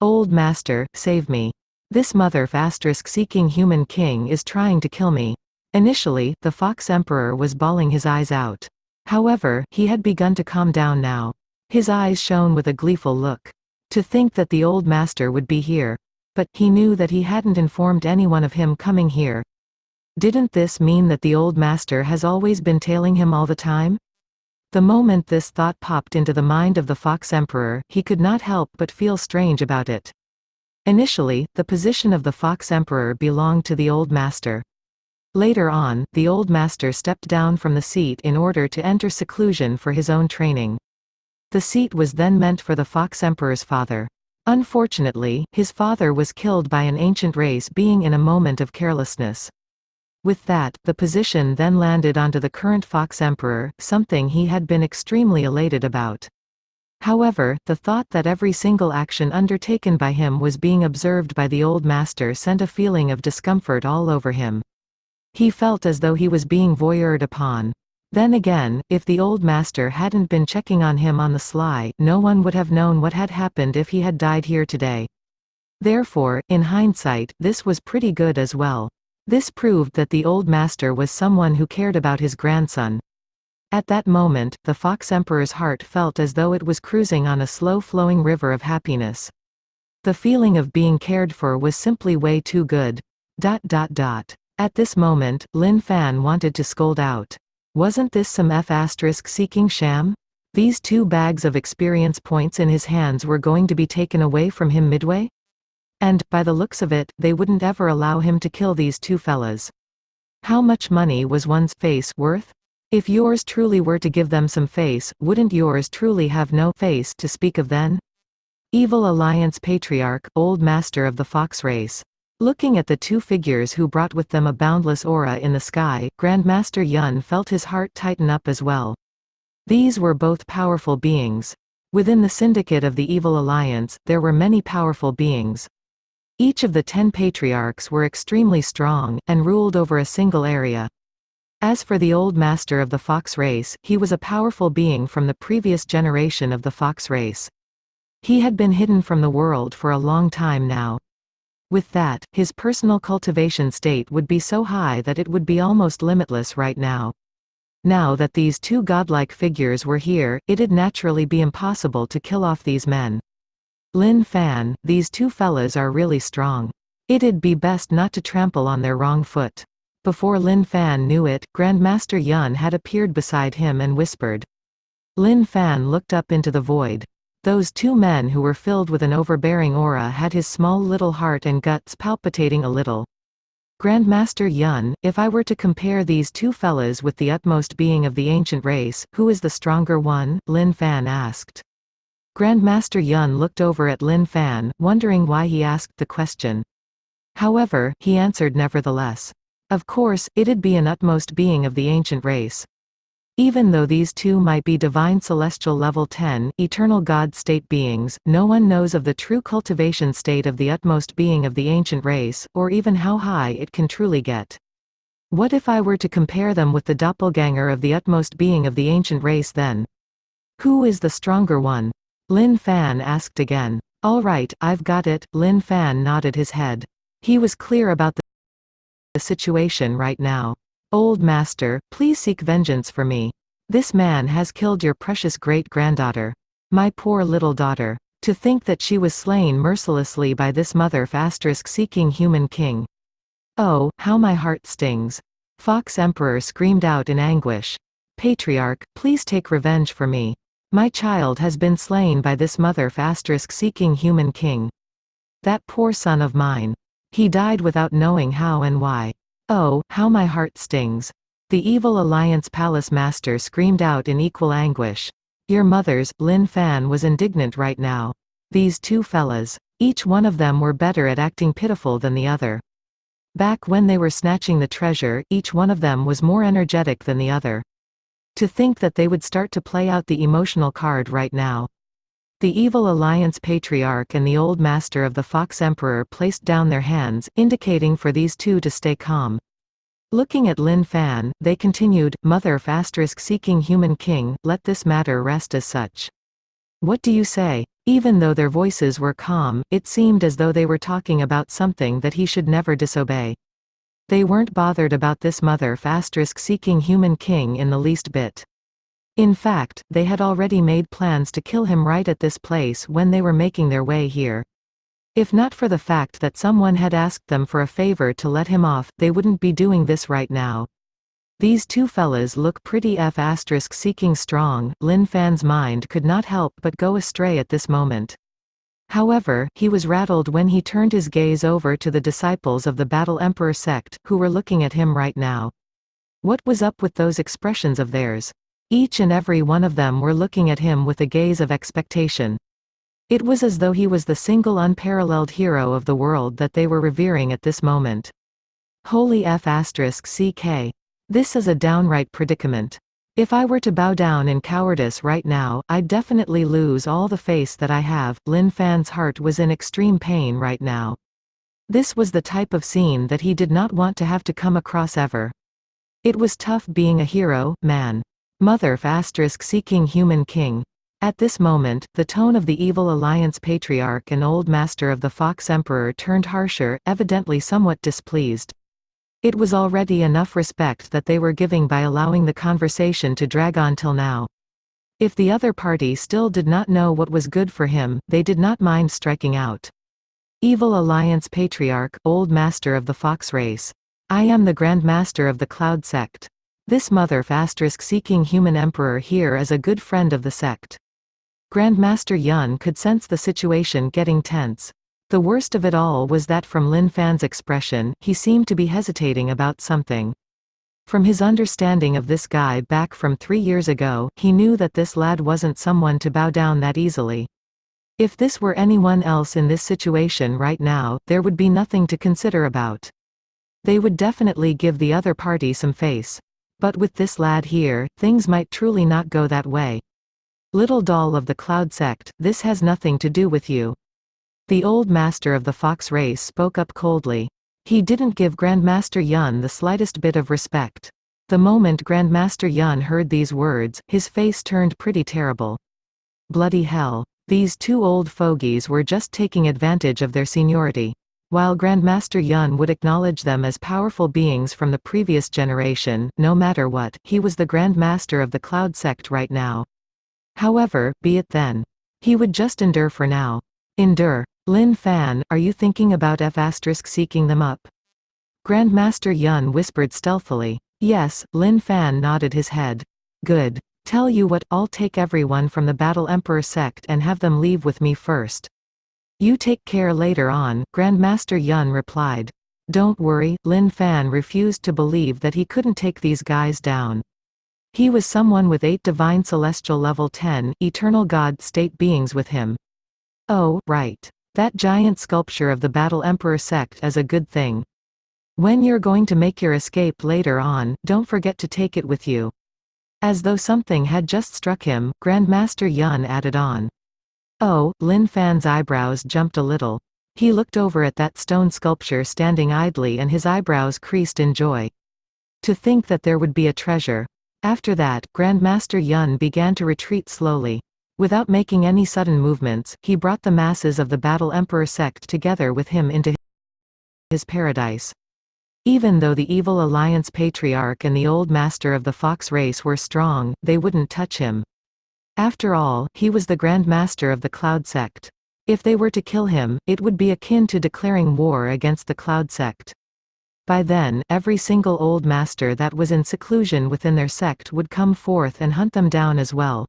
Old Master, save me. This Mother *seeking human king is trying to kill me. Initially, the Fox Emperor was bawling his eyes out. However, he had begun to calm down now. His eyes shone with a gleeful look. To think that the old master would be here. But, he knew that he hadn't informed anyone of him coming here. Didn't this mean that the old master has always been tailing him all the time? The moment this thought popped into the mind of the Fox Emperor, he could not help but feel strange about it. Initially, the position of the Fox Emperor belonged to the old master. Later on, the old master stepped down from the seat in order to enter seclusion for his own training. The seat was then meant for the Fox Emperor's father. Unfortunately, his father was killed by an ancient race being in a moment of carelessness. With that, the position then landed onto the current Fox Emperor, something he had been extremely elated about. However, the thought that every single action undertaken by him was being observed by the old master sent a feeling of discomfort all over him. He felt as though he was being voyeured upon. Then again, if the old master hadn't been checking on him on the sly, no one would have known what had happened if he had died here today. Therefore, in hindsight, this was pretty good as well. This proved that the old master was someone who cared about his grandson. At that moment, the Fox Emperor's heart felt as though it was cruising on a slow-flowing river of happiness. The feeling of being cared for was simply way too good. At this moment, Lin Fan wanted to scold out. Wasn't this some *seeking sham? These 2 bags of experience points in his hands were going to be taken away from him midway? And, by the looks of it, they wouldn't ever allow him to kill these 2 fellas. How much money was one's face worth? If yours truly were to give them some face, wouldn't yours truly have no face to speak of then? Evil Alliance Patriarch, old master of the fox race. Looking at the 2 figures who brought with them a boundless aura in the sky, Grandmaster Yun felt his heart tighten up as well. These were both powerful beings. Within the syndicate of the Evil Alliance, there were many powerful beings. Each of the 10 patriarchs were extremely strong, and ruled over a single area. As for the old master of the fox race, he was a powerful being from the previous generation of the fox race. He had been hidden from the world for a long time now. With that, his personal cultivation state would be so high that it would be almost limitless right now. Now that these two godlike figures were here, it'd naturally be impossible to kill off these men. Lin Fan, these two fellas are really strong. It'd be best not to trample on their wrong foot. Before Lin Fan knew it, Grandmaster Yun had appeared beside him and whispered. Lin Fan looked up into the void. Those two men who were filled with an overbearing aura had his small little heart and guts palpitating a little. Grandmaster Yun, if I were to compare these two fellas with the utmost being of the ancient race, who is the stronger one? Lin Fan asked. Grandmaster Yun looked over at Lin Fan, wondering why he asked the question. However, he answered nevertheless. Of course, it'd be an utmost being of the ancient race. Even though these two might be divine celestial level 10, eternal God state beings, no one knows of the true cultivation state of the utmost being of the ancient race, or even how high it can truly get. What if I were to compare them with the doppelganger of the utmost being of the ancient race then? Who is the stronger one? Lin Fan asked again. All right, I've got it. Lin Fan nodded his head. He was clear about the situation right now. Old master, please seek vengeance for me. This man has killed your precious great-granddaughter. My poor little daughter. To think that she was slain mercilessly by this mother-seeking human king. Oh, how my heart stings. Fox Emperor screamed out in anguish. Patriarch, please take revenge for me. My child has been slain by this mother-seeking human king. That poor son of mine. He died without knowing how and why. Oh, how my heart stings. The Evil Alliance Palace Master screamed out in equal anguish. Your mothers, Lin Fan was indignant right now. These two fellas. Each one of them were better at acting pitiful than the other. Back when they were snatching the treasure, each one of them was more energetic than the other. To think that they would start to play out the emotional card right now. The Evil Alliance Patriarch and the Old Master of the Fox Emperor placed down their hands, indicating for these two to stay calm. Looking at Lin Fan, they continued, Mother**seeking human king, let this matter rest as such. What do you say? Even though their voices were calm, it seemed as though they were talking about something that he should never disobey. They weren't bothered about this mother**seeking human king in the least bit. In fact, they had already made plans to kill him right at this place when they were making their way here. If not for the fact that someone had asked them for a favor to let him off, they wouldn't be doing this right now. These two fellas look pretty seeking strong. Lin Fan's mind could not help but go astray at this moment. However, he was rattled when he turned his gaze over to the disciples of the Battle Emperor sect, who were looking at him right now. What was up with those expressions of theirs? Each and every one of them were looking at him with a gaze of expectation. It was as though he was the single unparalleled hero of the world that they were revering at this moment. Holy F***ck. This is a downright predicament. If I were to bow down in cowardice right now, I'd definitely lose all the face that I have. Lin Fan's heart was in extreme pain right now. This was the type of scene that he did not want to have to come across ever. It was tough being a hero, man. Mother**seeking human king. At this moment, the tone of the Evil Alliance Patriarch and Old Master of the Fox Emperor turned harsher, evidently somewhat displeased. It was already enough respect that they were giving by allowing the conversation to drag on till now. If the other party still did not know what was good for him, they did not mind striking out. Evil Alliance Patriarch, Old Master of the Fox Race. I am the Grand Master of the Cloud Sect. This mother**seeking human emperor here is a good friend of the sect. Grandmaster Yun could sense the situation getting tense. The worst of it all was that from Lin Fan's expression, he seemed to be hesitating about something. From his understanding of this guy back from 3 years ago, he knew that this lad wasn't someone to bow down that easily. If this were anyone else in this situation right now, there would be nothing to consider about. They would definitely give the other party some face. But with this lad here, things might truly not go that way. Little doll of the Cloud Sect, this has nothing to do with you. The old master of the fox race spoke up coldly. He didn't give Grandmaster Yun the slightest bit of respect. The moment Grandmaster Yun heard these words, his face turned pretty terrible. Bloody hell. These two old fogies were just taking advantage of their seniority. While Grandmaster Yun would acknowledge them as powerful beings from the previous generation, no matter what, he was the Grandmaster of the Cloud Sect right now. However, be it then. He would just endure for now. Endure. Lin Fan, are you thinking about seeking them up? Grandmaster Yun whispered stealthily. Yes, Lin Fan nodded his head. Good. Tell you what, I'll take everyone from the Battle Emperor sect and have them leave with me first. You take care later on, Grandmaster Yun replied. Don't worry, Lin Fan refused to believe that he couldn't take these guys down. He was someone with 8 divine celestial level 10, eternal god state beings with him. Oh, right. That giant sculpture of the Battle Emperor sect is a good thing. When you're going to make your escape later on, don't forget to take it with you. As though something had just struck him, Grandmaster Yun added on. Oh, Lin Fan's eyebrows jumped a little. He looked over at that stone sculpture standing idly and his eyebrows creased in joy. To think that there would be a treasure. After that, Grandmaster Yun began to retreat slowly. Without making any sudden movements, he brought the masses of the Battle Emperor sect together with him into his paradise. Even though the Evil Alliance Patriarch and the Old Master of the Fox race were strong, they wouldn't touch him. After all, he was the Grand Master of the Cloud Sect. If they were to kill him, it would be akin to declaring war against the Cloud Sect. By then, every single Old Master that was in seclusion within their sect would come forth and hunt them down as well.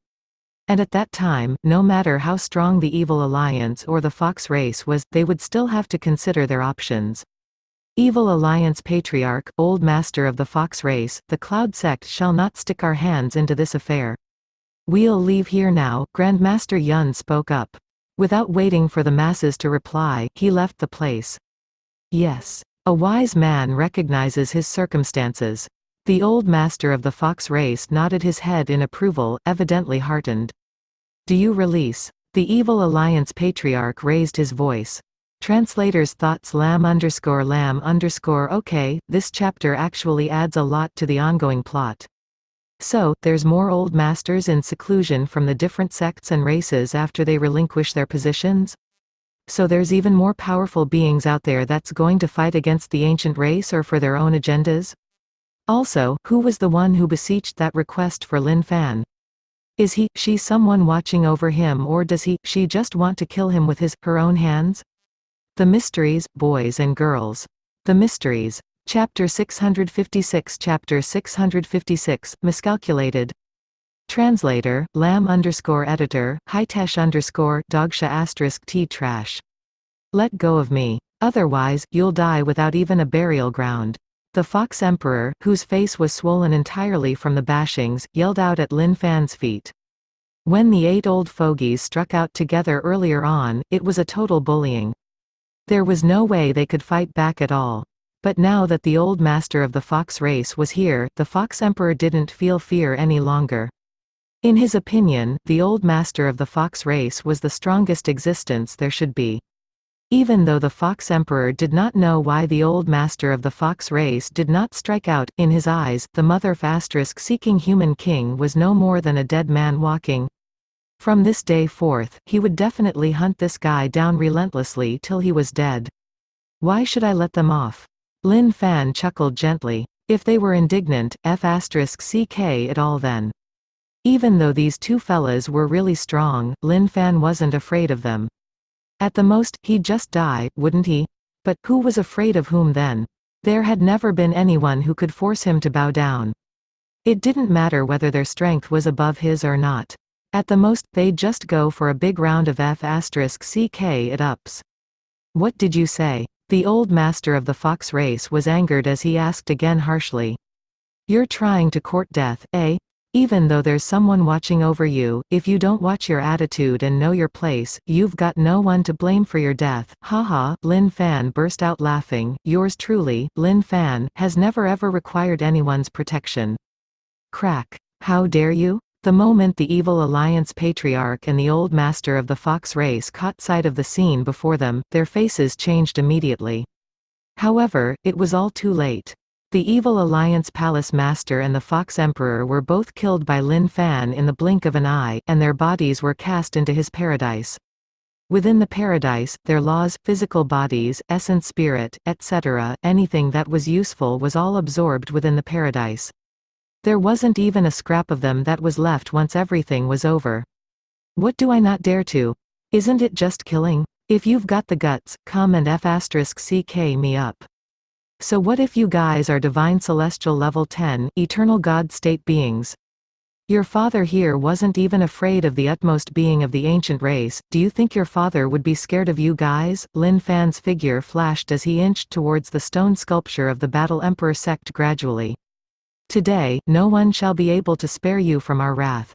And at that time, no matter how strong the Evil Alliance or the Fox race was, they would still have to consider their options. Evil Alliance Patriarch, Old Master of the Fox race, the Cloud Sect shall not stick our hands into this affair. We'll leave here now, Grandmaster Yun spoke up. Without waiting for the masses to reply, he left the place. Yes. A wise man recognizes his circumstances. The Old Master of the Fox race nodded his head in approval, evidently heartened. Do you release? The Evil Alliance Patriarch raised his voice. Translator's thoughts lamb_. Okay, this chapter actually adds a lot to the ongoing plot. So, there's more Old Masters in seclusion from the different sects and races after they relinquish their positions? So there's even more powerful beings out there that's going to fight against the ancient race or for their own agendas? Also, who was the one who beseeched that request for Lin Fan? Is she someone watching over him, or does she just want to kill him with her own hands? The mysteries, boys and girls. The mysteries. Chapter 656. Chapter 656, Miscalculated. Translator, Lam_editor, Hitesh_Dogsha *T trash. Let go of me. Otherwise, you'll die without even a burial ground. The Fox Emperor, whose face was swollen entirely from the bashings, yelled out at Lin Fan's feet. When the 8 old fogies struck out together earlier on, it was a total bullying. There was no way they could fight back at all. But now that the Old Master of the Fox race was here, the Fox Emperor didn't feel fear any longer. In his opinion, the Old Master of the Fox race was the strongest existence there should be. Even though the Fox Emperor did not know why the Old Master of the Fox race did not strike out, in his eyes, the mother-seeking human king was no more than a dead man walking. From this day forth, he would definitely hunt this guy down relentlessly till he was dead. Why should I let them off? Lin Fan chuckled gently. If they were indignant, *ck it all then. Even though these two fellas were really strong, Lin Fan wasn't afraid of them. At the most, he'd just die, wouldn't he? But, who was afraid of whom then? There had never been anyone who could force him to bow down. It didn't matter whether their strength was above his or not. At the most, they'd just go for a big round of *ck it ups. What did you say? The Old Master of the Fox race was angered as he asked again harshly. You're trying to court death, eh? Even though there's someone watching over you, if you don't watch your attitude and know your place, you've got no one to blame for your death. Haha, Lin Fan burst out laughing. Yours truly, Lin Fan, has never ever required anyone's protection. Crack. How dare you? The moment the Evil Alliance Patriarch and the Old Master of the Fox race caught sight of the scene before them, their faces changed immediately. However, it was all too late. The Evil Alliance Palace Master and the Fox Emperor were both killed by Lin Fan in the blink of an eye, and their bodies were cast into his paradise. Within the paradise, their laws, physical bodies, essence, spirit, etc., anything that was useful was all absorbed within the paradise. There wasn't even a scrap of them that was left once everything was over. What do I not dare to? Isn't it just killing? If you've got the guts, come and f***ck me up. So what if you guys are divine celestial level 10, eternal God state beings? Your father here wasn't even afraid of the utmost being of the ancient race. Do you think your father would be scared of you guys? Lin Fan's figure flashed as he inched towards the stone sculpture of the Battle Emperor sect gradually. Today, no one shall be able to spare you from our wrath.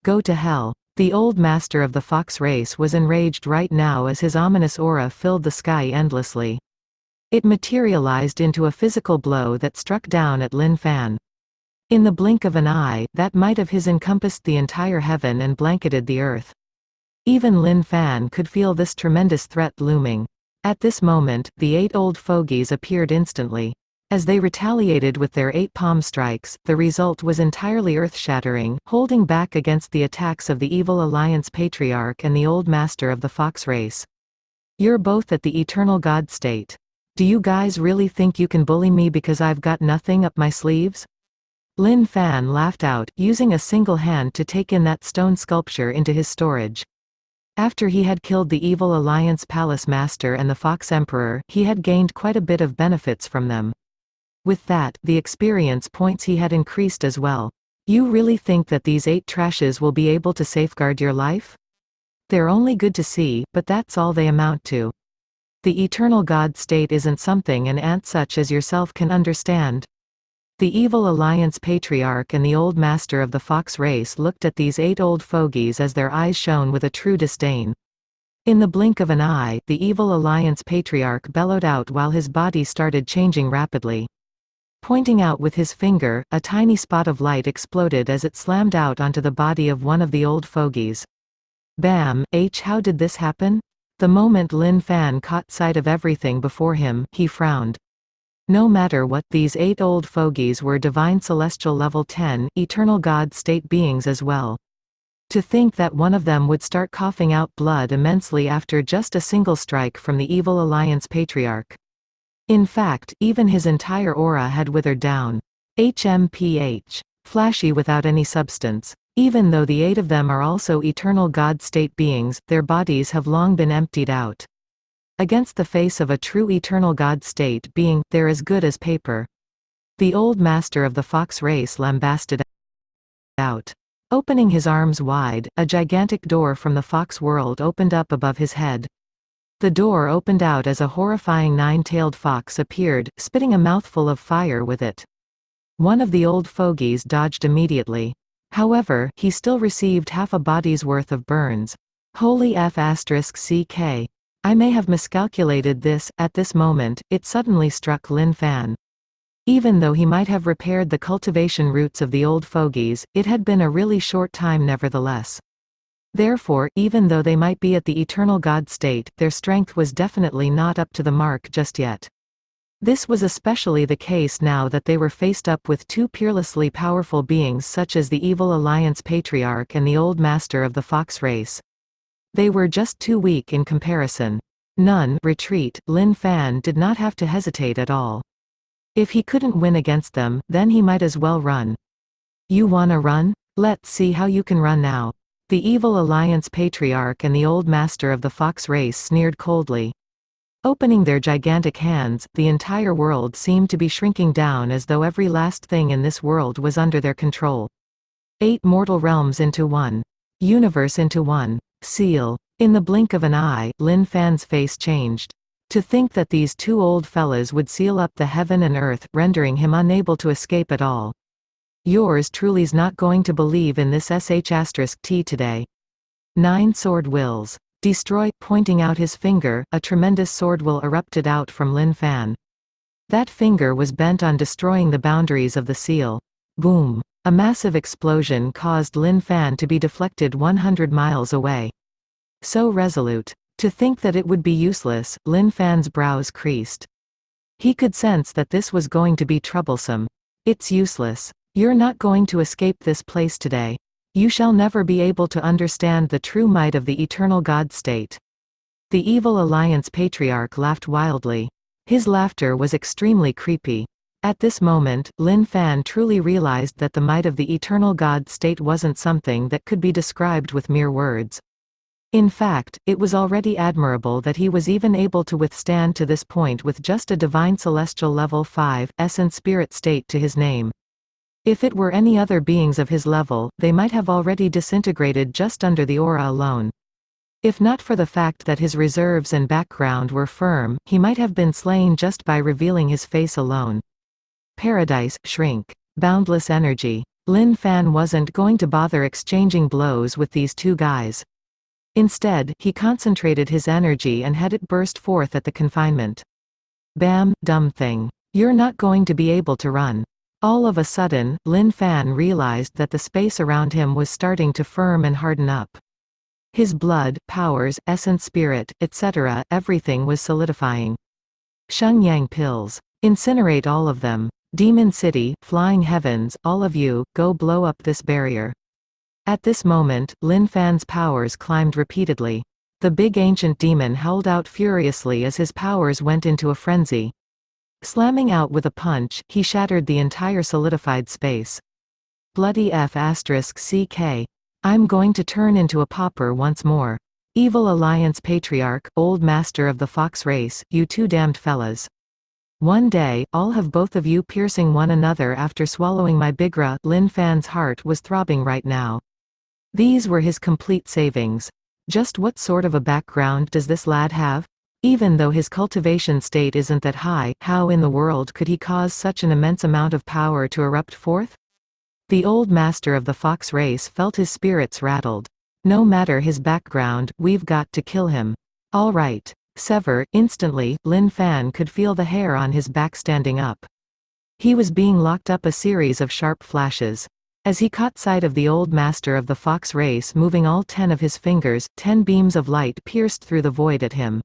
Go to hell. The Old Master of the Fox race was enraged right now as his ominous aura filled the sky endlessly. It materialized into a physical blow that struck down at Lin Fan. In the blink of an eye, that might of his encompassed the entire heaven and blanketed the earth. Even Lin Fan could feel this tremendous threat looming. At this moment, the 8 old fogies appeared instantly. As they retaliated with their 8 palm strikes, the result was entirely earth-shattering, holding back against the attacks of the Evil Alliance Patriarch and the Old Master of the Fox race. You're both at the Eternal God state. Do you guys really think you can bully me because I've got nothing up my sleeves? Lin Fan laughed out, using a single hand to take in that stone sculpture into his storage. After he had killed the Evil Alliance Palace Master and the Fox Emperor, he had gained quite a bit of benefits from them. With that, the experience points he had increased as well. You really think that these 8 trashes will be able to safeguard your life? They're only good to see, but that's all they amount to. The Eternal God state isn't something an ant such as yourself can understand. The Evil Alliance Patriarch and the Old Master of the Fox race looked at these 8 old fogies as their eyes shone with a true disdain. In the blink of an eye, the Evil Alliance Patriarch bellowed out while his body started changing rapidly. Pointing out with his finger, a tiny spot of light exploded as it slammed out onto the body of one of the old fogies. Bam! How did this happen? The moment Lin Fan caught sight of everything before him, he frowned. No matter what, these 8 old fogies were divine celestial level 10, eternal God state beings as well. To think that one of them would start coughing out blood immensely after just a single strike from the Evil Alliance Patriarch. In fact, even his entire aura had withered down. HMPH. Flashy without any substance. Even though the 8 of them are also eternal God state beings, their bodies have long been emptied out. Against the face of a true eternal God state being, they're as good as paper. The Old Master of the Fox race lambasted out. Opening his arms wide, a gigantic door from the Fox world opened up above his head. The door opened out as a horrifying 9-tailed fox appeared, spitting a mouthful of fire with it. One of the old fogies dodged immediately. However, he still received half a body's worth of burns. Holy f***ck. I may have miscalculated this. At this moment, it suddenly struck Lin Fan. Even though he might have repaired the cultivation roots of the old fogies, it had been a really short time nevertheless. Therefore, even though they might be at the eternal God state, their strength was definitely not up to the mark just yet. This was especially the case now that they were faced up with 2 peerlessly powerful beings such as the Evil Alliance Patriarch and the Old Master of the Fox race. They were just too weak in comparison. None retreat. Lin Fan did not have to hesitate at all. If he couldn't win against them, then he might as well run. You wanna run? Let's see how you can run now. The Evil Alliance Patriarch and the Old Master of the Fox race sneered coldly. Opening their gigantic hands, the entire world seemed to be shrinking down as though every last thing in this world was under their control. 8 mortal realms into 1. Universe into 1. Seal. In the blink of an eye, Lin Fan's face changed. To think that these 2 old fellas would seal up the heaven and earth, rendering him unable to escape at all. Yours truly's not going to believe in this **T today. 9 sword wills. Destroy. Pointing out his finger, a tremendous sword will erupted out from Lin Fan. That finger was bent on destroying the boundaries of the seal. Boom. A massive explosion caused Lin Fan to be deflected 100 miles away. So resolute. To think that it would be useless, Lin Fan's brows creased. He could sense that this was going to be troublesome. It's useless. You're not going to escape this place today. You shall never be able to understand the true might of the eternal God state. The Evil Alliance patriarch laughed wildly. His laughter was extremely creepy. At this moment, Lin Fan truly realized that the might of the eternal God state wasn't something that could be described with mere words. In fact, it was already admirable that he was even able to withstand to this point with just a divine celestial level 5, essence spirit state to his name. If it were any other beings of his level, they might have already disintegrated just under the aura alone. If not for the fact that his reserves and background were firm, he might have been slain just by revealing his face alone. Paradise, shrink. Boundless energy. Lin Fan wasn't going to bother exchanging blows with these two guys. Instead, he concentrated his energy and had it burst forth at the confinement. Bam, dumb thing. You're not going to be able to run. All of a sudden, Lin Fan realized that the space around him was starting to firm and harden up. His blood, powers, essence spirit, etc., everything was solidifying. Shenyang pills. Incinerate all of them. Demon City, Flying Heavens, all of you, go blow up this barrier. At this moment, Lin Fan's powers climbed repeatedly. The big ancient demon howled out furiously as his powers went into a frenzy. Slamming out with a punch, he shattered the entire solidified space. Bloody F***CK. I'm going to turn into a pauper once more. Evil Alliance Patriarch, Old Master of the Fox Race, you two damned fellas. One day, I'll have both of you piercing one another after swallowing my bigra. Lin Fan's heart was throbbing right now. These were his complete savings. Just what sort of a background does this lad have? Even though his cultivation state isn't that high, how in the world could he cause such an immense amount of power to erupt forth? The old master of the fox race felt his spirits rattled. No matter his background, we've got to kill him. All right. Sever. Instantly, Lin Fan could feel the hair on his back standing up. He was being locked up. A series of sharp flashes. As he caught sight of the old master of the fox race moving all 10 of his fingers, 10 beams of light pierced through the void at him.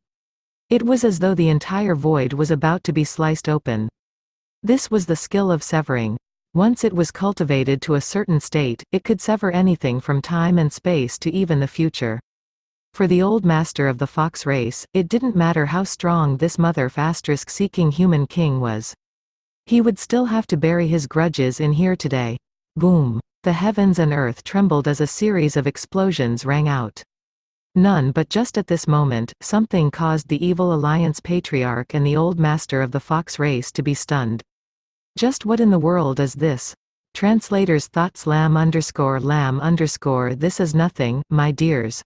It was as though the entire void was about to be sliced open. This was the skill of severing. Once it was cultivated to a certain state, it could sever anything from time and space to even the future. For the old master of the fox race, it didn't matter how strong this mother-seeking human king was. He would still have to bury his grudges in here today. Boom. The heavens and earth trembled as a series of explosions rang out. None but just at this moment, something caused the Evil Alliance Patriarch and the old master of the fox race to be stunned. Just what in the world is this? Translator's thoughts. Lamb_, this is nothing, my dears.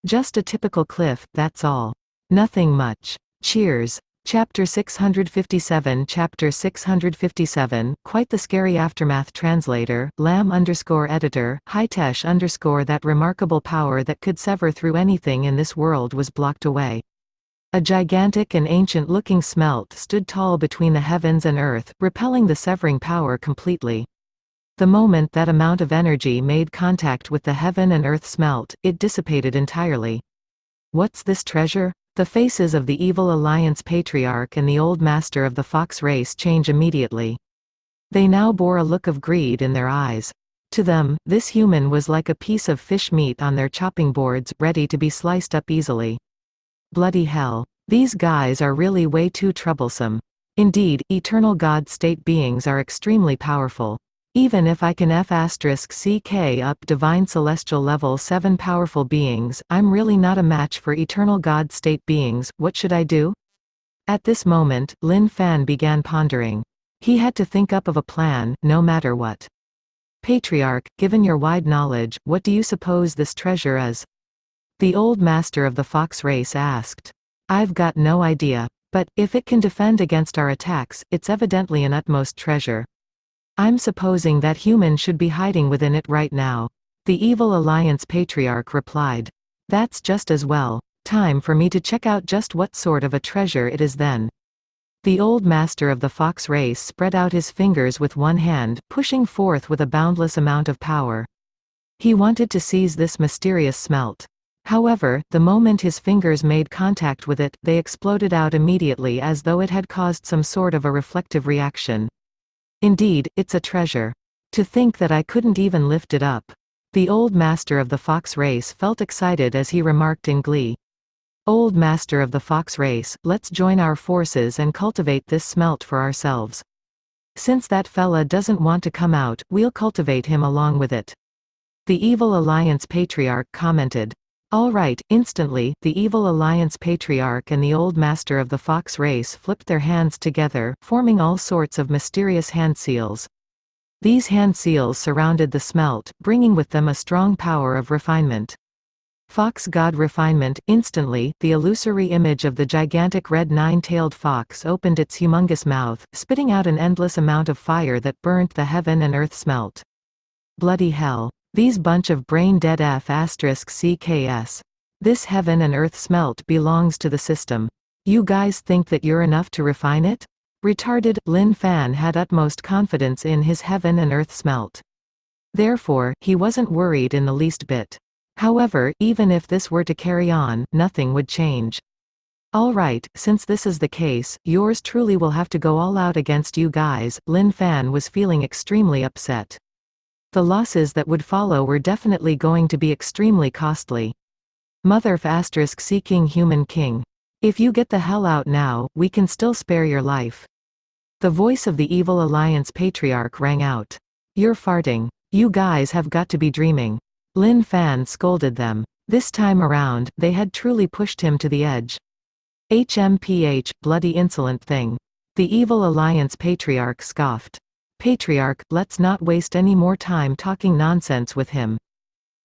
Just a typical cliff, that's all. Nothing much. Cheers. Chapter 657. Chapter 657, quite the scary aftermath. Translator, Lamb_editor, Hitesh_, that remarkable power that could sever through anything in this world was blocked away. A gigantic and ancient-looking smelt stood tall between the heavens and earth, repelling the severing power completely. The moment that amount of energy made contact with the heaven and earth smelt, it dissipated entirely. What's this treasure? The faces of the Evil Alliance Patriarch and the old master of the fox race change immediately. They now bore a look of greed in their eyes. To them, this human was like a piece of fish meat on their chopping boards, ready to be sliced up easily. Bloody hell. These guys are really way too troublesome. Indeed, eternal God state beings are extremely powerful. Even if I can F***CK up divine celestial level 7 powerful beings, I'm really not a match for eternal God state beings. What should I do? At this moment, Lin Fan began pondering. He had to think up of a plan, no matter what. Patriarch, given your wide knowledge, what do you suppose this treasure is? The old master of the fox race asked. I've got no idea. But, if it can defend against our attacks, it's evidently an utmost treasure. I'm supposing that human should be hiding within it right now. The Evil Alliance Patriarch replied. That's just as well. Time for me to check out just what sort of a treasure it is then. The old master of the fox race spread out his fingers with one hand, pushing forth with a boundless amount of power. He wanted to seize this mysterious smelt. However, the moment his fingers made contact with it, they exploded out immediately as though it had caused some sort of a reflective reaction. Indeed, it's a treasure. To think that I couldn't even lift it up. The old master of the fox race felt excited as he remarked in glee. Old master of the fox race, let's join our forces and cultivate this smelt for ourselves. Since that fella doesn't want to come out, we'll cultivate him along with it. The Evil Alliance Patriarch commented. All right, instantly, the Evil Alliance Patriarch and the old master of the fox race flipped their hands together, forming all sorts of mysterious hand seals. These hand seals surrounded the smelt, bringing with them a strong power of refinement. Fox God Refinement. Instantly, the illusory image of the gigantic red nine-tailed fox opened its humongous mouth, spitting out an endless amount of fire that burnt the heaven and earth smelt. Bloody hell. These bunch of brain-dead f***cks. This heaven and earth smelt belongs to the system. You guys think that you're enough to refine it? Retarded. Lin Fan had utmost confidence in his heaven and earth smelt. Therefore, he wasn't worried in the least bit. However, even if this were to carry on, nothing would change. Alright, since this is the case, yours truly will have to go all out against you guys. Lin Fan was feeling extremely upset. The losses that would follow were definitely going to be extremely costly. Mother f*** seeking human king. If you get the hell out now, we can still spare your life. The voice of the Evil Alliance Patriarch rang out. You're farting. You guys have got to be dreaming. Lin Fan scolded them. This time around, they had truly pushed him to the edge. HMPH, bloody insolent thing. The Evil Alliance Patriarch scoffed. Patriarch, let's not waste any more time talking nonsense with him.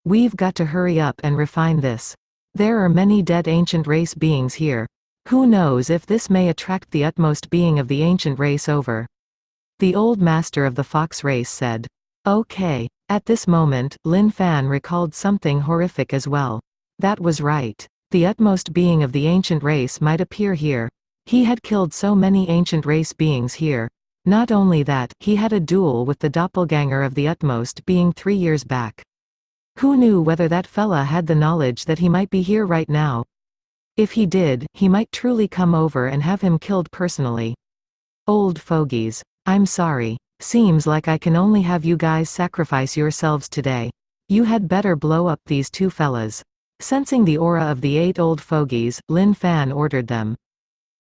We've got to hurry up and refine this. There are many dead ancient race beings here. Who knows if this may attract the utmost being of the ancient race over. The old master of the fox race said. Okay. At this moment, Lin Fan recalled something horrific as well. That was right. The utmost being of the ancient race might appear here. He had killed so many ancient race beings here. Not only that, he had a duel with the doppelganger of the utmost being 3 years back. Who knew whether that fella had the knowledge that he might be here right now? If he did, he might truly come over and have him killed personally. Old fogies. I'm sorry. Seems like I can only have you guys sacrifice yourselves today. You had better blow up these two fellas. Sensing the aura of the 8 old fogies, Lin Fan ordered them.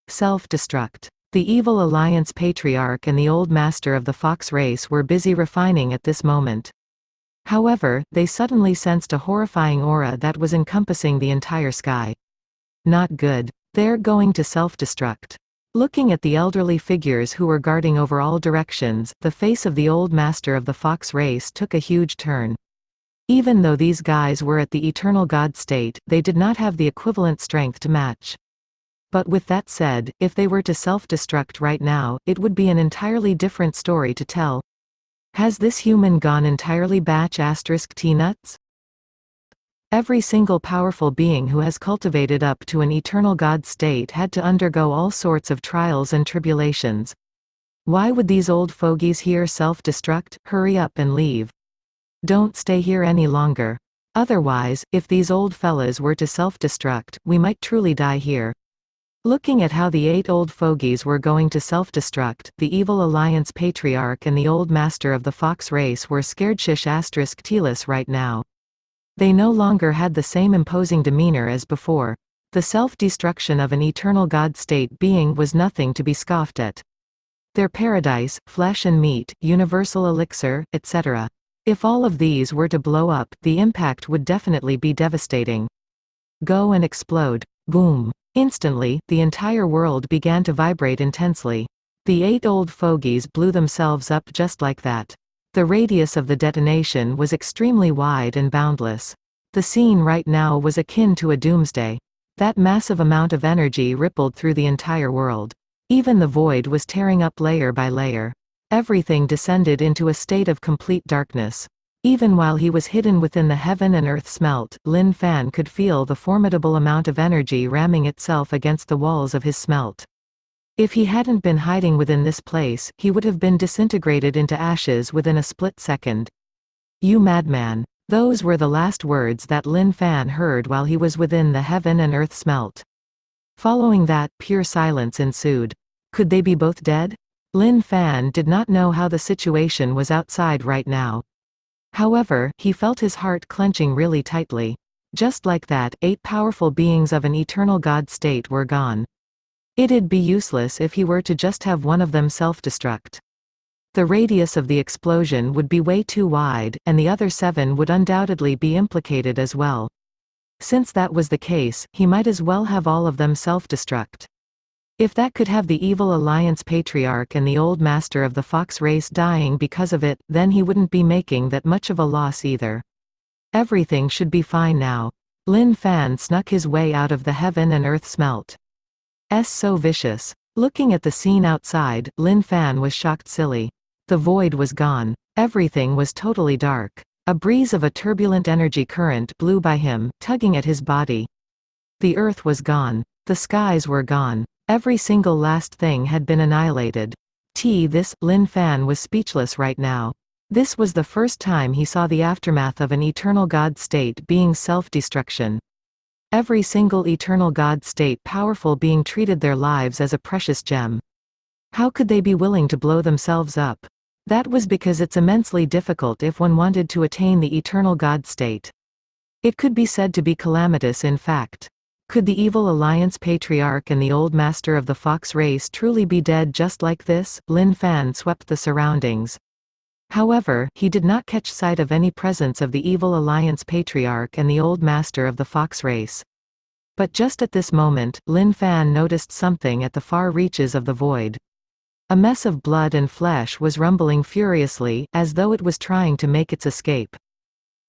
Self-destruct. The Evil Alliance Patriarch and the old master of the fox race were busy refining at this moment. However, they suddenly sensed a horrifying aura that was encompassing the entire sky. Not good. They're going to self-destruct. Looking at the elderly figures who were guarding over all directions, the face of the old master of the fox race took a huge turn. Even though these guys were at the eternal god state, they did not have the equivalent strength to match. But with that said, if they were to self-destruct right now, it would be an entirely different story to tell. Has this human gone entirely batch*T-nuts? Every single powerful being who has cultivated up to an eternal god state had to undergo all sorts of trials and tribulations. Why would these old fogies here self-destruct? Hurry up and leave. Don't stay here any longer. Otherwise, if these old fellas were to self-destruct, we might truly die here. Looking at how the 8 old fogies were going to self-destruct, the Evil Alliance Patriarch and the old master of the fox race were scared shish*T-less right now. They no longer had the same imposing demeanor as before. The self-destruction of an eternal god state being was nothing to be scoffed at. Their paradise, flesh and meat, universal elixir, etc. If all of these were to blow up, the impact would definitely be devastating. Go and explode. Boom. Instantly, the entire world began to vibrate intensely. The 8 old fogies blew themselves up just like that. The radius of the detonation was extremely wide and boundless. The scene right now was akin to a doomsday. That massive amount of energy rippled through the entire world. Even the void was tearing up layer by layer. Everything descended into a state of complete darkness. Even while he was hidden within the heaven and earth smelt, Lin Fan could feel the formidable amount of energy ramming itself against the walls of his smelt. If he hadn't been hiding within this place, he would have been disintegrated into ashes within a split second. You madman. Those were the last words that Lin Fan heard while he was within the heaven and earth smelt. Following that, pure silence ensued. Could they be both dead? Lin Fan did not know how the situation was outside right now. However, he felt his heart clenching really tightly. Just like that, 8 powerful beings of an eternal God state were gone. It'd be useless if he were to just have one of them self-destruct. The radius of the explosion would be way too wide, and the other 7 would undoubtedly be implicated as well. Since that was the case, he might as well have all of them self-destruct. If that could have the Evil Alliance Patriarch and the Old Master of the Fox race dying because of it, then he wouldn't be making that much of a loss either. Everything should be fine now. Lin Fan snuck his way out of the heaven and earth smelt. So vicious. Looking at the scene outside, Lin Fan was shocked silly. The void was gone. Everything was totally dark. A breeze of a turbulent energy current blew by him, tugging at his body. The earth was gone. The skies were gone. Every single last thing had been annihilated. Lin Fan was speechless right now. This was the first time he saw the aftermath of an eternal God state being self-destruction. Every single eternal God state powerful being treated their lives as a precious gem. How could they be willing to blow themselves up? That was because it's immensely difficult if one wanted to attain the eternal God state. It could be said to be calamitous in fact. Could the Evil Alliance Patriarch and the Old Master of the Fox race truly be dead just like this? Lin Fan swept the surroundings. However, he did not catch sight of any presence of the Evil Alliance Patriarch and the Old Master of the Fox race. But just at this moment, Lin Fan noticed something at the far reaches of the void. A mess of blood and flesh was rumbling furiously, as though it was trying to make its escape.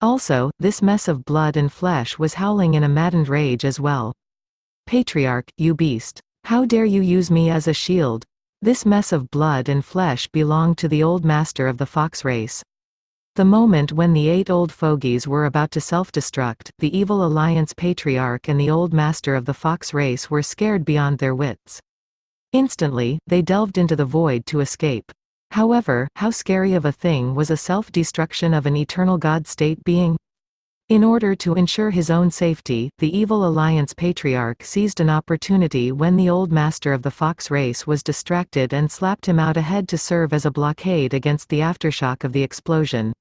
Also, this mess of blood and flesh was howling in a maddened rage as well. Patriarch, you beast! How dare you use me as a shield? This mess of blood and flesh belonged to the Old Master of the Fox race. The moment when the 8 old fogies were about to self-destruct, the Evil Alliance Patriarch and the Old Master of the Fox race were scared beyond their wits. Instantly, they delved into the void to escape. However, how scary of a thing was a self-destruction of an eternal God state being? In order to ensure his own safety, the Evil Alliance Patriarch seized an opportunity when the Old Master of the Fox race was distracted and slapped him out ahead to serve as a blockade against the aftershock of the explosion.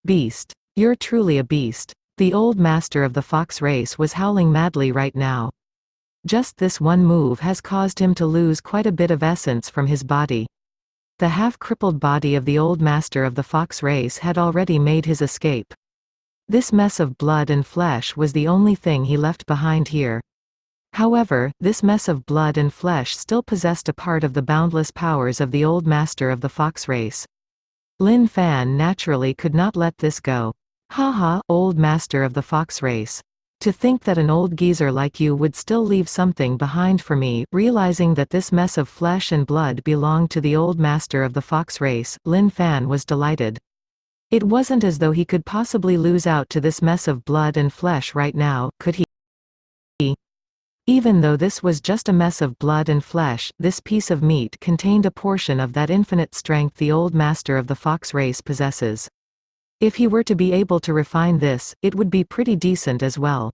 Beast. You're truly a beast. The Old Master of the Fox race was howling madly right now. Just this one move has caused him to lose quite a bit of essence from his body. The half-crippled body of the Old Master of the Fox race had already made his escape. This mess of blood and flesh was the only thing he left behind here. However, this mess of blood and flesh still possessed a part of the boundless powers of the Old Master of the Fox race. Lin Fan naturally could not let this go. Haha, Old Master of the Fox race. To think that an old geezer like you would still leave something behind for me. Realizing that this mess of flesh and blood belonged to the Old Master of the Fox race, Lin Fan was delighted. It wasn't as though he could possibly lose out to this mess of blood and flesh right now, could he? Even though this was just a mess of blood and flesh, this piece of meat contained a portion of that infinite strength the Old Master of the Fox race possesses. If he were to be able to refine this, it would be pretty decent as well.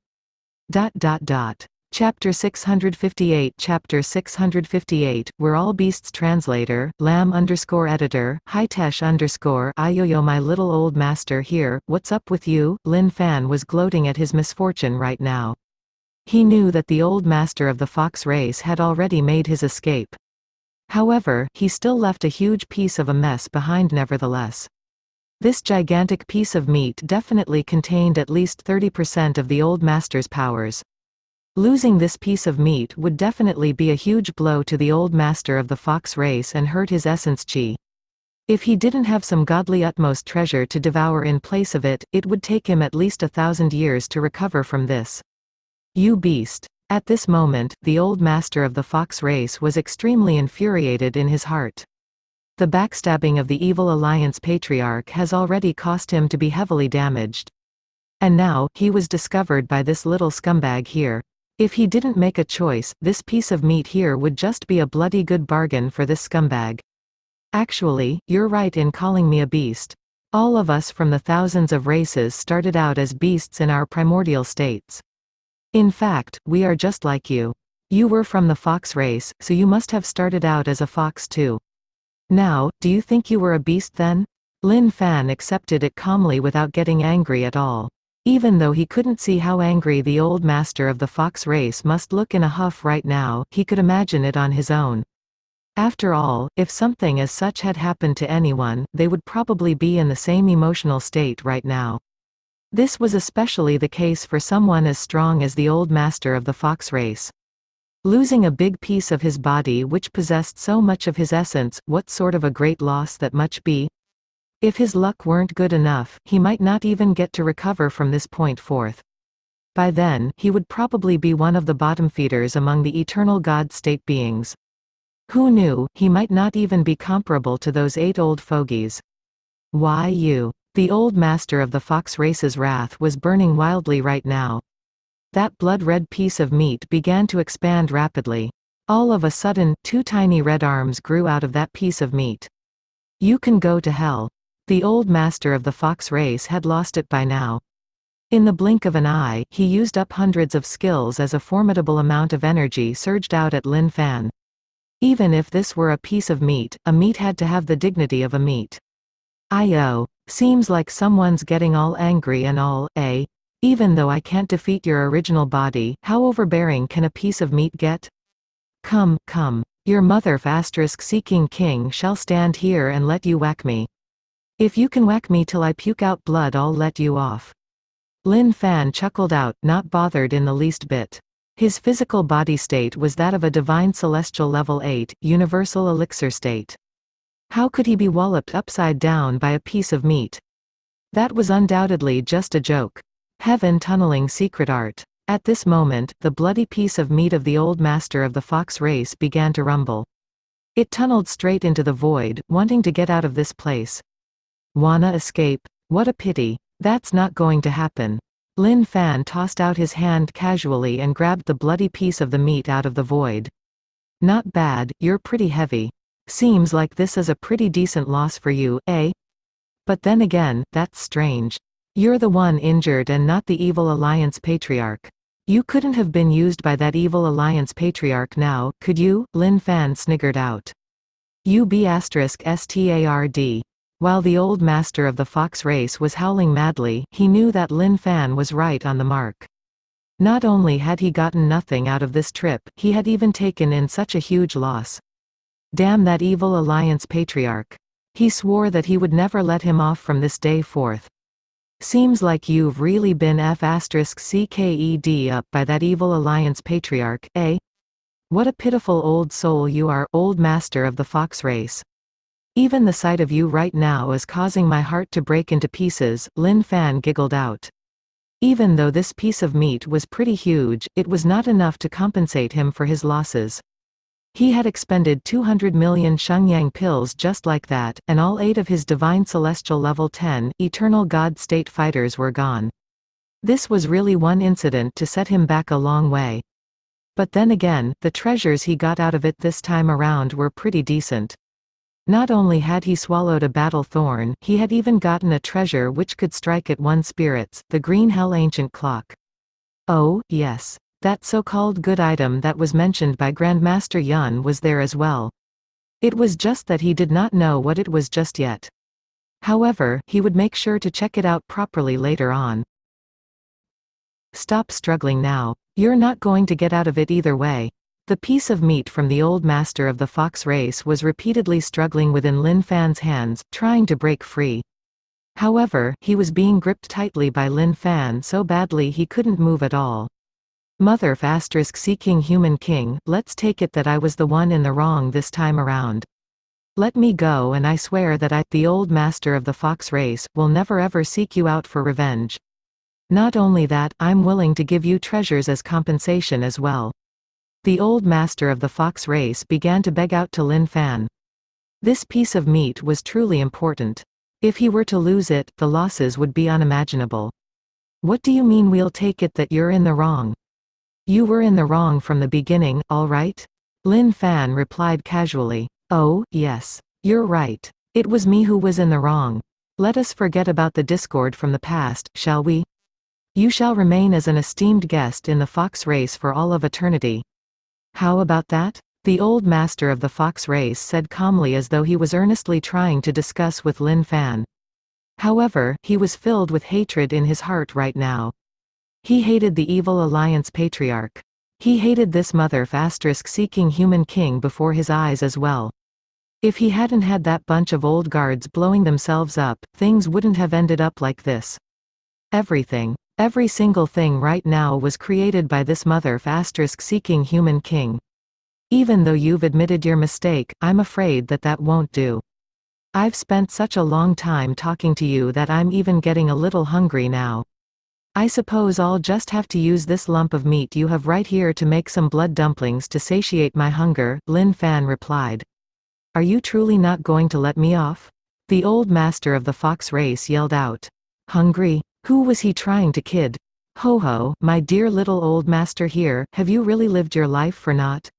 Chapter 658 Chapter 658, We're All Beasts Translator, Lam_editor, Hitesh_Ayoyo My little old master here, what's up with you? Lin Fan was gloating at his misfortune right now. He knew that the Old Master of the Fox race had already made his escape. However, he still left a huge piece of a mess behind nevertheless. This gigantic piece of meat definitely contained at least 30% of the Old Master's powers. Losing this piece of meat would definitely be a huge blow to the Old Master of the Fox race and hurt his essence chi. If he didn't have some godly utmost treasure to devour in place of it, it would take him at least 1,000 years to recover from this. You beast. At this moment, the Old Master of the Fox race was extremely infuriated in his heart. The backstabbing of the Evil Alliance Patriarch has already cost him to be heavily damaged. And now, he was discovered by this little scumbag here. If he didn't make a choice, this piece of meat here would just be a bloody good bargain for this scumbag. Actually, you're right in calling me a beast. All of us from the thousands of races started out as beasts in our primordial states. In fact, we are just like you. You were from the fox race, so you must have started out as a fox too. Now, do you think you were a beast then? Lin Fan accepted it calmly without getting angry at all. Even though he couldn't see how angry the old master of the fox race must look in a huff right now, he could imagine it on his own. After all, if something as such had happened to anyone, they would probably be in the same emotional state right now. This was especially the case for someone as strong as the old master of the fox race. Losing a big piece of his body which possessed so much of his essence, what sort of a great loss that must be? If his luck weren't good enough, he might not even get to recover from this point forth. By then, he would probably be one of the bottom feeders among the eternal God state beings. Who knew, he might not even be comparable to those 8 old fogies. Why you? The old master of the fox race's wrath was burning wildly right now. That blood-red piece of meat began to expand rapidly. All of a sudden, 2 tiny red arms grew out of that piece of meat. You can go to hell. The old master of the fox race had lost it by now. In the blink of an eye, he used up hundreds of skills as a formidable amount of energy surged out at Lin Fan. Even if this were a piece of meat, a meat had to have the dignity of a meat. Seems like someone's getting all angry and all, eh? Even though I can't defeat your original body, how overbearing can a piece of meat get? Come, come. Your mother *seeking king shall stand here and let you whack me. If you can whack me till I puke out blood, I'll let you off. Lin Fan chuckled out, not bothered in the least bit. His physical body state was that of a divine celestial level 8, universal elixir state. How could he be walloped upside down by a piece of meat? That was undoubtedly just a joke. Heaven tunneling secret art. At this moment, the bloody piece of meat of the old master of the fox race began to rumble. It tunneled straight into the void, wanting to get out of this place. Wanna escape? What a pity. That's not going to happen. Lin Fan tossed out his hand casually and grabbed the bloody piece of the meat out of the void. Not bad, you're pretty heavy. Seems like this is a pretty decent loss for you, eh? But then again, that's strange. You're the one injured and not the Evil Alliance Patriarch. You couldn't have been used by that Evil Alliance Patriarch now, could you? Lin Fan sniggered out. **STARD. While the old master of the fox race was howling madly, he knew that Lin Fan was right on the mark. Not only had he gotten nothing out of this trip, he had even taken in such a huge loss. Damn that Evil Alliance Patriarch. He swore that he would never let him off from this day forth. Seems like you've really been **CKED up by that Evil Alliance Patriarch, eh? What a pitiful old soul you are, old master of the fox race. Even the sight of you right now is causing my heart to break into pieces, Lin Fan giggled out. Even though this piece of meat was pretty huge, it was not enough to compensate him for his losses. He had expended 200 million Shengyang pills just like that, and all 8 of his divine celestial level 10, eternal God state fighters were gone. This was really one incident to set him back a long way. But then again, the treasures he got out of it this time around were pretty decent. Not only had he swallowed a battle thorn, he had even gotten a treasure which could strike at one's spirits, the Green Hell Ancient Clock. Oh, yes. That so-called good item that was mentioned by Grandmaster Yun was there as well. It was just that he did not know what it was just yet. However, he would make sure to check it out properly later on. Stop struggling now. You're not going to get out of it either way. The piece of meat from the old master of the fox race was repeatedly struggling within Lin Fan's hands, trying to break free. However, he was being gripped tightly by Lin Fan so badly he couldn't move at all. Mother *seeking human king, let's take it that I was the one in the wrong this time around. Let me go and I swear that I, the old master of the fox race, will never ever seek you out for revenge. Not only that, I'm willing to give you treasures as compensation as well. The old master of the fox race began to beg out to Lin Fan. This piece of meat was truly important. If he were to lose it, the losses would be unimaginable. What do you mean we'll take it that you're in the wrong? You were in the wrong from the beginning, all right? Lin Fan replied casually. Oh, yes. You're right. It was me who was in the wrong. Let us forget about the discord from the past, shall we? You shall remain as an esteemed guest in the fox race for all of eternity. How about that? The old master of the fox race said calmly, as though he was earnestly trying to discuss with Lin Fan. However, he was filled with hatred in his heart right now. He hated the evil alliance patriarch. He hated this mother**seeking human king before his eyes as well. If he hadn't had that bunch of old guards blowing themselves up, things wouldn't have ended up like this. Everything. Every single thing right now was created by this mother**seeking human king. Even though you've admitted your mistake, I'm afraid that that won't do. I've spent such a long time talking to you that I'm even getting a little hungry now. I suppose I'll just have to use this lump of meat you have right here to make some blood dumplings to satiate my hunger, Lin Fan replied. Are you truly not going to let me off? The old master of the fox race yelled out. Hungry? Who was he trying to kid? Ho ho, my dear little old master here, have you really lived your life for naught?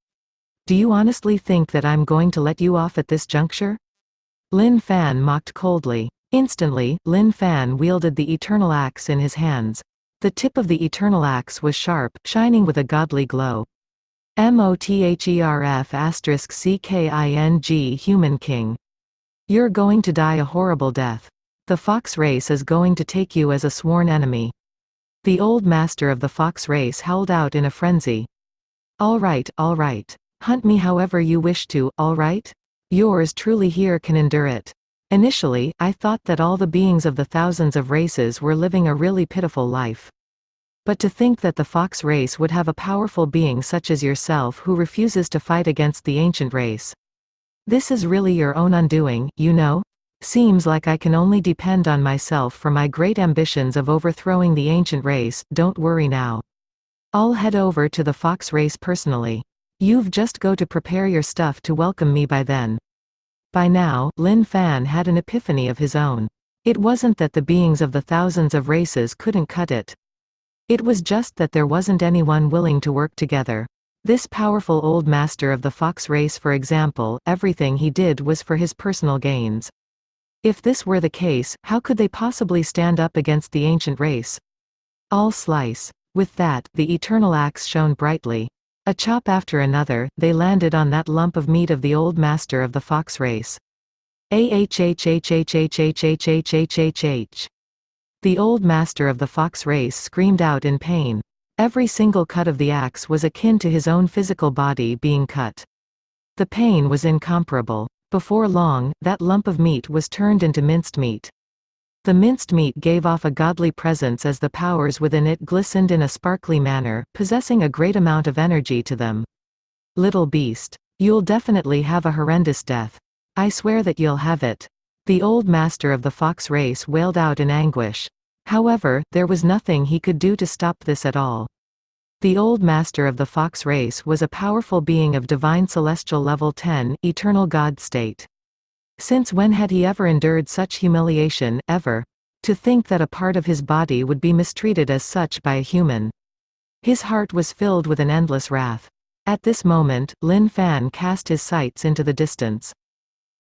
Do you honestly think that I'm going to let you off at this juncture? Lin Fan mocked coldly. Instantly, Lin Fan wielded the eternal axe in his hands. The tip of the eternal axe was sharp, shining with a godly glow. MOTHERF**CKING Human King. You're going to die a horrible death. The fox race is going to take you as a sworn enemy. The old master of the fox race howled out in a frenzy. All right. Hunt me however you wish to, all right? Yours truly here can endure it. Initially, I thought that all the beings of the thousands of races were living a really pitiful life. But to think that the fox race would have a powerful being such as yourself who refuses to fight against the ancient race. This is really your own undoing, you know? Seems like I can only depend on myself for my great ambitions of overthrowing the ancient race. Don't worry now. I'll head over to the fox race personally. You've just go to prepare your stuff to welcome me by then. By now, Lin Fan had an epiphany of his own. It wasn't that the beings of the thousands of races couldn't cut it. It was just that there wasn't anyone willing to work together. This powerful old master of the fox race, for example, everything he did was for his personal gains. If this were the case, how could they possibly stand up against the ancient race? All slice. With that, the eternal axe shone brightly. A chop after another, they landed on that lump of meat of the old master of the fox race. AHHHHHHHHHHH. The old master of the fox race screamed out in pain. Every single cut of the axe was akin to his own physical body being cut. The pain was incomparable. Before long, that lump of meat was turned into minced meat. The minced meat gave off a godly presence as the powers within it glistened in a sparkly manner, possessing a great amount of energy to them. Little beast. You'll definitely have a horrendous death. I swear that you'll have it. The old master of the fox race wailed out in anguish. However, there was nothing he could do to stop this at all. The old master of the fox race was a powerful being of divine celestial level 10, eternal God state. Since when had he ever endured such humiliation, ever? To think that a part of his body would be mistreated as such by a human. His heart was filled with an endless wrath. At this moment, Lin Fan cast his sights into the distance.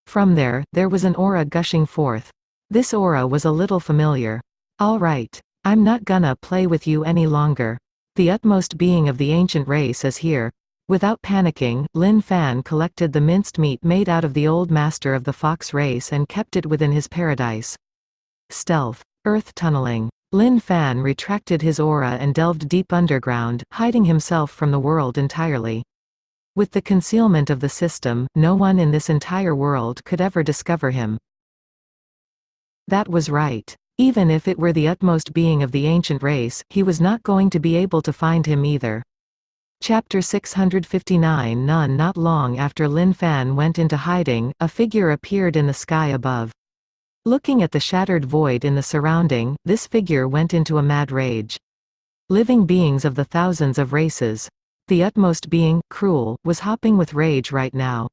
From there was an aura gushing forth. This aura was a little familiar. All right. I'm not gonna play with you any longer. The utmost being of the ancient race is here. Without panicking, Lin Fan collected the minced meat made out of the old master of the fox race and kept it within his paradise. Stealth. Earth tunneling. Lin Fan retracted his aura and delved deep underground, hiding himself from the world entirely. With the concealment of the system, no one in this entire world could ever discover him. That was right. Even if it were the utmost being of the ancient race, he was not going to be able to find him either. Chapter 659. Not long after Lin Fan went into hiding, a figure appeared in the sky above. Looking at the shattered void in the surrounding, this figure went into a mad rage. Living beings of the thousands of races. The utmost being, Cruel, was hopping with rage right now.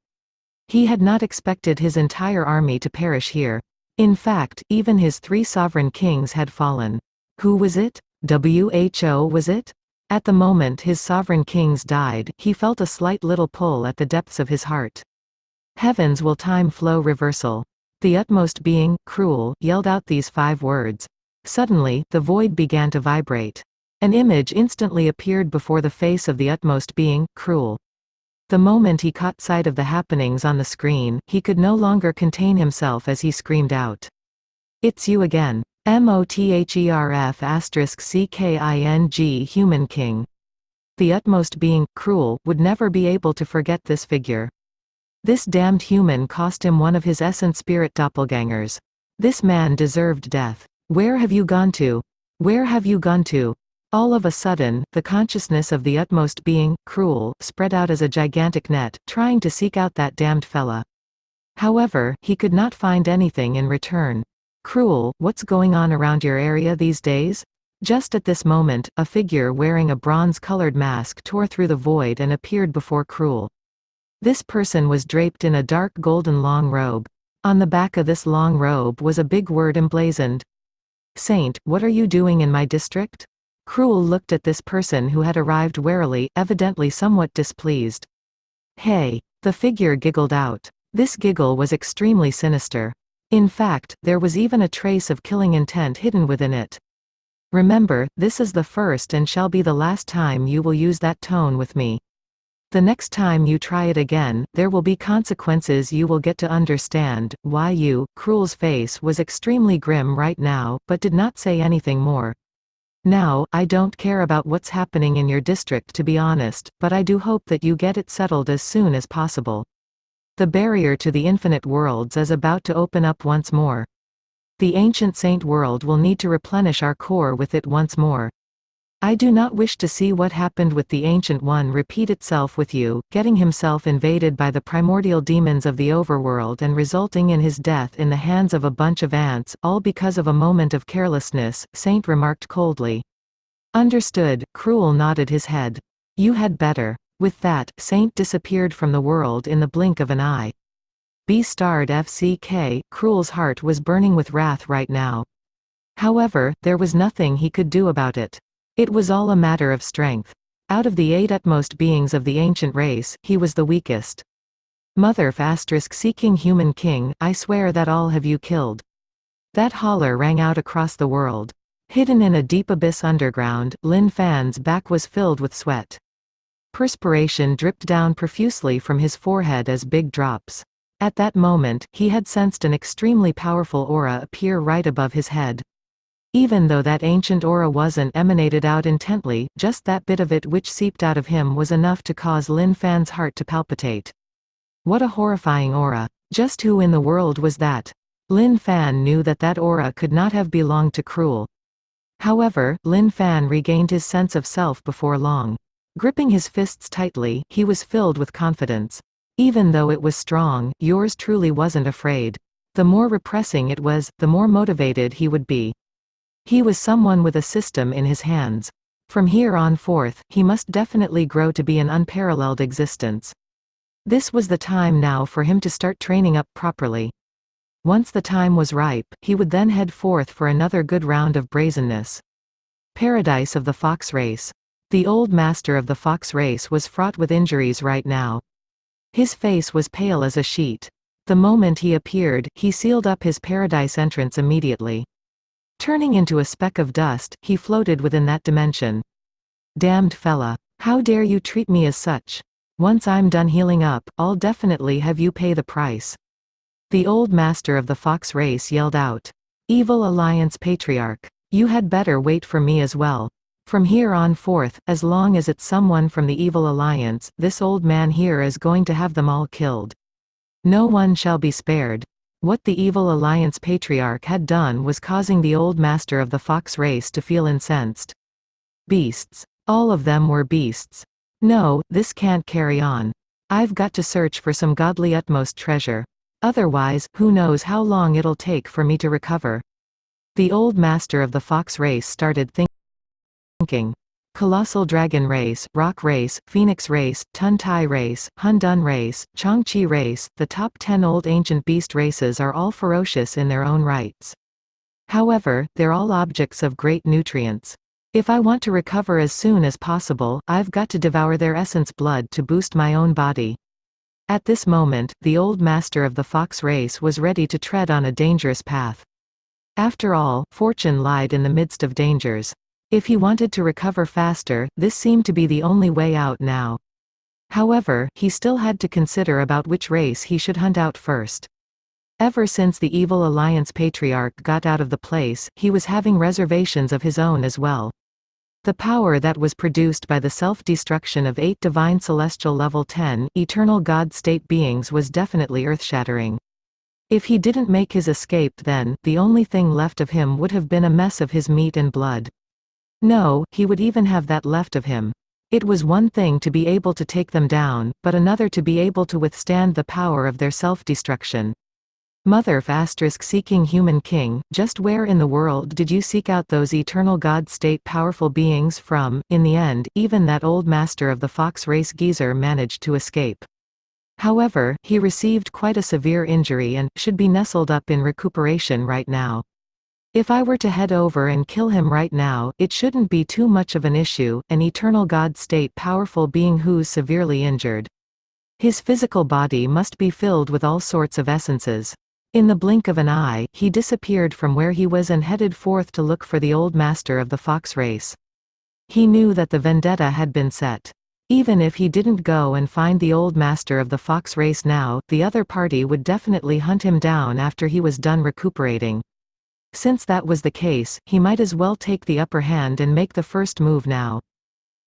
He had not expected his entire army to perish here. In fact, even his 3 sovereign kings had fallen. Who was it? WHO was it? At the moment his sovereign kings died, he felt a slight little pull at the depths of his heart. Heavens, will time flow reversal? The utmost being, cruel, yelled out these 5 words. Suddenly, the void began to vibrate. An image instantly appeared before the face of the utmost being, cruel. The moment he caught sight of the happenings on the screen, he could no longer contain himself as he screamed out. "It's you again. Motherf***king. Human King." The utmost being, cruel, would never be able to forget this figure. This damned human cost him one of his essence spirit doppelgangers. This man deserved death. Where have you gone to? Where have you gone to? All of a sudden, the consciousness of the utmost being, cruel, spread out as a gigantic net, trying to seek out that damned fella. However, he could not find anything in return. "Cruel, what's going on around your area these days?" Just at this moment, a figure wearing a bronze-colored mask tore through the void and appeared before Cruel. This person was draped in a dark golden long robe. On the back of this long robe was a big word emblazoned. "Saint, what are you doing in my district?" Cruel looked at this person who had arrived warily, evidently somewhat displeased. "Hey!" The figure giggled out. This giggle was extremely sinister. In fact, there was even a trace of killing intent hidden within it. "Remember, this is the first and shall be the last time you will use that tone with me. The next time you try it again, there will be consequences you will get to understand." Why you? Cruel's face was extremely grim right now, but did not say anything more. "Now, I don't care about what's happening in your district to be honest, but I do hope that you get it settled as soon as possible. The barrier to the infinite worlds is about to open up once more. The ancient saint world will need to replenish our core with it once more. I do not wish to see what happened with the Ancient One repeat itself with you, getting himself invaded by the primordial demons of the overworld and resulting in his death in the hands of a bunch of ants, all because of a moment of carelessness," Saint remarked coldly. "Understood." Cruel nodded his head. "You had better." With that, Saint disappeared from the world in the blink of an eye. B****FCK, Cruel's heart was burning with wrath right now. However, there was nothing he could do about it. It was all a matter of strength. Out of the 8 utmost beings of the ancient race, he was the weakest. Motherf****seeking human king, I swear that all have you killed. That holler rang out across the world. Hidden in a deep abyss underground, Lin Fan's back was filled with sweat. Perspiration dripped down profusely from his forehead as big drops. At that moment, he had sensed an extremely powerful aura appear right above his head. Even though that ancient aura wasn't emanated out intently, just that bit of it which seeped out of him was enough to cause Lin Fan's heart to palpitate. What a horrifying aura. Just who in the world was that? Lin Fan knew that that aura could not have belonged to Cruel. However, Lin Fan regained his sense of self before long. Gripping his fists tightly, he was filled with confidence. Even though it was strong, yours truly wasn't afraid. The more repressing it was, the more motivated he would be. He was someone with a system in his hands. From here on forth, he must definitely grow to be an unparalleled existence. This was the time now for him to start training up properly. Once the time was ripe, he would then head forth for another good round of brazenness. Paradise of the fox race. The old master of the fox race was fraught with injuries right now. His face was pale as a sheet. The moment he appeared, he sealed up his paradise entrance immediately. Turning into a speck of dust, he floated within that dimension. "Damned fella. How dare you treat me as such? Once I'm done healing up, I'll definitely have you pay the price." The old master of the fox race yelled out. "Evil Alliance Patriarch. You had better wait for me as well. From here on forth, as long as it's someone from the Evil Alliance, this old man here is going to have them all killed. No one shall be spared." What the Evil Alliance Patriarch had done was causing the old master of the fox race to feel incensed. Beasts. All of them were beasts. No, this can't carry on. I've got to search for some godly utmost treasure. Otherwise, who knows how long it'll take for me to recover. The old master of the fox race started thinking. Colossal Dragon Race, Rock Race, Phoenix Race, Tun Tai Race, Hun Dun Race, Changqi Race, the top 10 old ancient beast races are all ferocious in their own rights. However, they're all objects of great nutrients. If I want to recover as soon as possible, I've got to devour their essence blood to boost my own body. At this moment, the old master of the fox race was ready to tread on a dangerous path. After all, fortune lied in the midst of dangers. If he wanted to recover faster, this seemed to be the only way out now. However, he still had to consider about which race he should hunt out first. Ever since the Evil Alliance patriarch got out of the place, he was having reservations of his own as well. The power that was produced by the self-destruction of 8 divine celestial level 10, eternal God state beings was definitely earth-shattering. If he didn't make his escape then, the only thing left of him would have been a mess of his meat and blood. No, he would even have that left of him. It was one thing to be able to take them down, but another to be able to withstand the power of their self-destruction. Mother seeking human king, just where in the world did you seek out those eternal God state powerful beings from? In the end, even that old master of the fox race geezer managed to escape. However, he received quite a severe injury and should be nestled up in recuperation right now. If I were to head over and kill him right now, it shouldn't be too much of an issue, an eternal God state powerful being who's severely injured. His physical body must be filled with all sorts of essences. In the blink of an eye, he disappeared from where he was and headed forth to look for the old master of the fox race. He knew that the vendetta had been set. Even if he didn't go and find the old master of the fox race now, the other party would definitely hunt him down after he was done recuperating. Since that was the case, he might as well take the upper hand and make the first move now.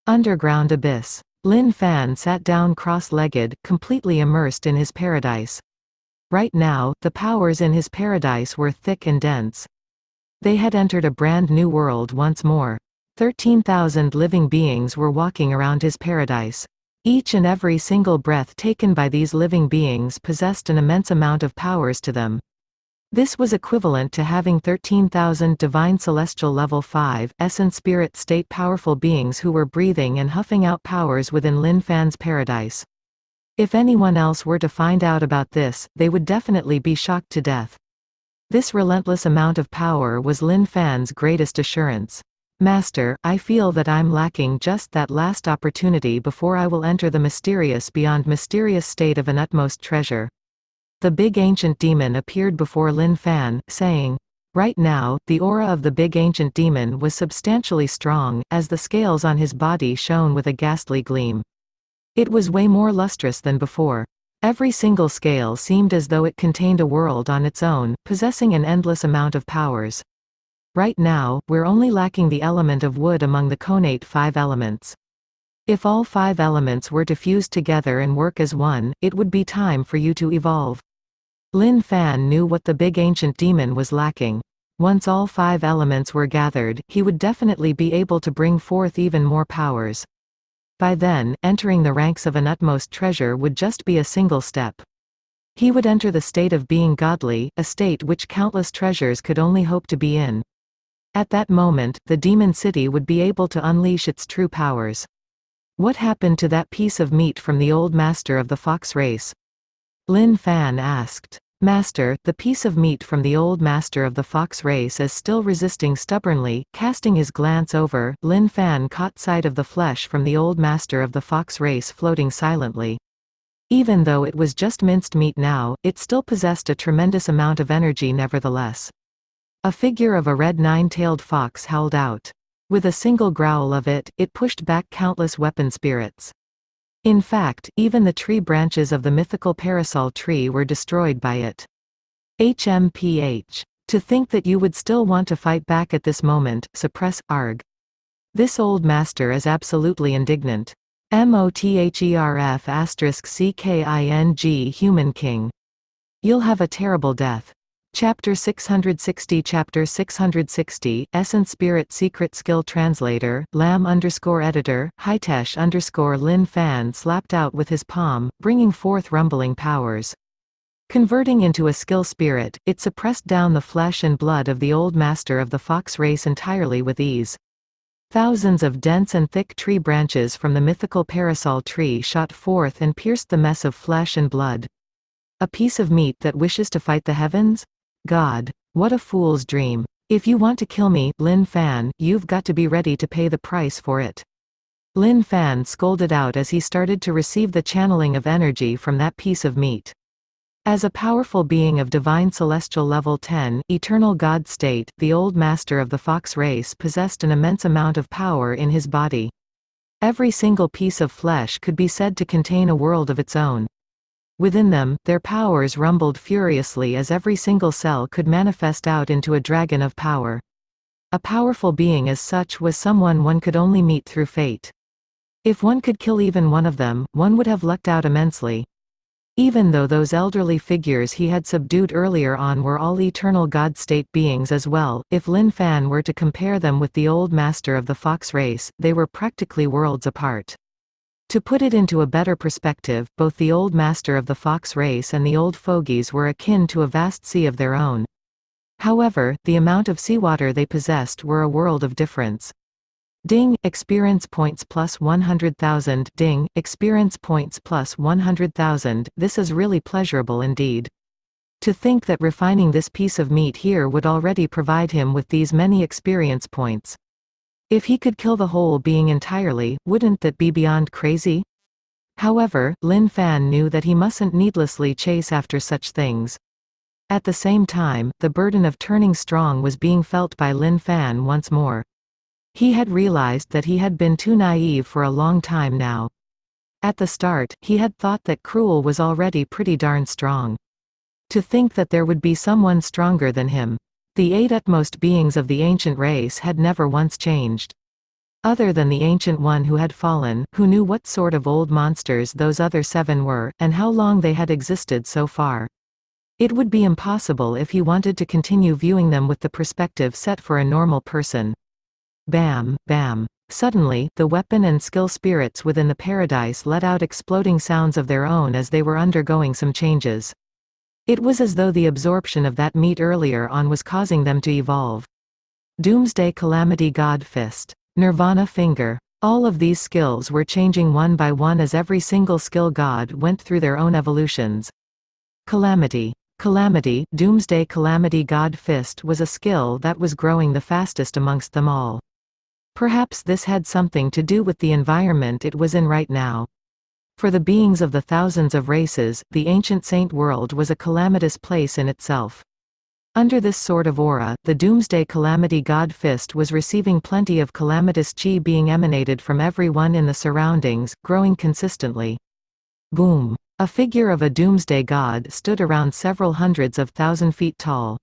Underground abyss. Lin Fan sat down cross-legged, completely immersed in his paradise. Right now, the powers in his paradise were thick and dense. They had entered a brand new world once more. 13,000 living beings were walking around his paradise. Each and every single breath taken by these living beings possessed an immense amount of powers to them. This was equivalent to having 13,000 divine celestial level 5, essence spirit state powerful beings who were breathing and huffing out powers within Lin Fan's paradise. If anyone else were to find out about this, they would definitely be shocked to death. This relentless amount of power was Lin Fan's greatest assurance. Master, I feel that I'm lacking just that last opportunity before I will enter the mysterious beyond mysterious state of an utmost treasure. The big ancient demon appeared before Lin Fan, saying. Right now, the aura of the big ancient demon was substantially strong, as the scales on his body shone with a ghastly gleam. It was way more lustrous than before. Every single scale seemed as though it contained a world on its own, possessing an endless amount of powers. Right now, we're only lacking the element of wood among the connate 5 elements. If all 5 elements were to fuse together and work as one, it would be time for you to evolve. Lin Fan knew what the big ancient demon was lacking. Once all 5 elements were gathered, he would definitely be able to bring forth even more powers. By then, entering the ranks of an utmost treasure would just be a single step. He would enter the state of being godly, a state which countless treasures could only hope to be in. At that moment, the demon city would be able to unleash its true powers. What happened to that piece of meat from the old master of the fox race? Lin Fan asked. Master, the piece of meat from the old master of the fox race is still resisting stubbornly. Casting his glance over, Lin Fan caught sight of the flesh from the old master of the fox race floating silently. Even though it was just minced meat now, it still possessed a tremendous amount of energy nevertheless. A figure of a red 9-tailed fox howled out. With a single growl of it, it pushed back countless weapon spirits. In fact, even the tree branches of the mythical parasol tree were destroyed by it. HMPH. To think that you would still want to fight back at this moment, suppress, arg. This old master is absolutely indignant. MOTHERF*CKING Human King. You'll have a terrible death. Chapter 660 Chapter 660, Essence Spirit Secret Skill Translator, Lam_editor, Hitesh_Lin Fan slapped out with his palm, bringing forth rumbling powers. Converting into a skill spirit, it suppressed down the flesh and blood of the old master of the fox race entirely with ease. Thousands of dense and thick tree branches from the mythical parasol tree shot forth and pierced the mess of flesh and blood. A piece of meat that wishes to fight the heavens? God. What a fool's dream. If you want to kill me, Lin Fan, you've got to be ready to pay the price for it. Lin Fan scolded out as he started to receive the channeling of energy from that piece of meat. As a powerful being of divine celestial level 10, eternal God state, the old master of the fox race possessed an immense amount of power in his body. Every single piece of flesh could be said to contain a world of its own. Within them, their powers rumbled furiously as every single cell could manifest out into a dragon of power. A powerful being as such was someone one could only meet through fate. If one could kill even one of them, one would have lucked out immensely. Even though those elderly figures he had subdued earlier on were all eternal God state beings as well, if Lin Fan were to compare them with the old master of the fox race, they were practically worlds apart. To put it into a better perspective, both the old master of the fox race and the old fogies were akin to a vast sea of their own. However, the amount of seawater they possessed were a world of difference. Ding, experience points plus 100,000. Ding, experience points plus 100,000. This is really pleasurable indeed. To think that refining this piece of meat here would already provide him with these many experience points. If he could kill the whole being entirely, wouldn't that be beyond crazy? However, Lin Fan knew that he mustn't needlessly chase after such things. At the same time, the burden of turning strong was being felt by Lin Fan once more. He had realized that he had been too naive for a long time now. At the start, he had thought that Cruel was already pretty darn strong. To think that there would be someone stronger than him. The 8 utmost beings of the ancient race had never once changed. Other than the ancient one who had fallen, who knew what sort of old monsters those other 7 were, and how long they had existed so far. It would be impossible if he wanted to continue viewing them with the perspective set for a normal person. Bam, bam. Suddenly, the weapon and skill spirits within the paradise let out exploding sounds of their own as they were undergoing some changes. It was as though the absorption of that meat earlier on was causing them to evolve. Doomsday Calamity God Fist. Nirvana Finger. All of these skills were changing one by one as every single skill god went through their own evolutions. Calamity. Calamity, Doomsday Calamity God Fist was a skill that was growing the fastest amongst them all. Perhaps this had something to do with the environment it was in right now. For the beings of the thousands of races, the ancient saint world was a calamitous place in itself. Under this sort of aura, the Doomsday Calamity God Fist was receiving plenty of calamitous chi being emanated from everyone in the surroundings, growing consistently. Boom. A figure of a Doomsday God stood around several hundreds of thousand feet tall.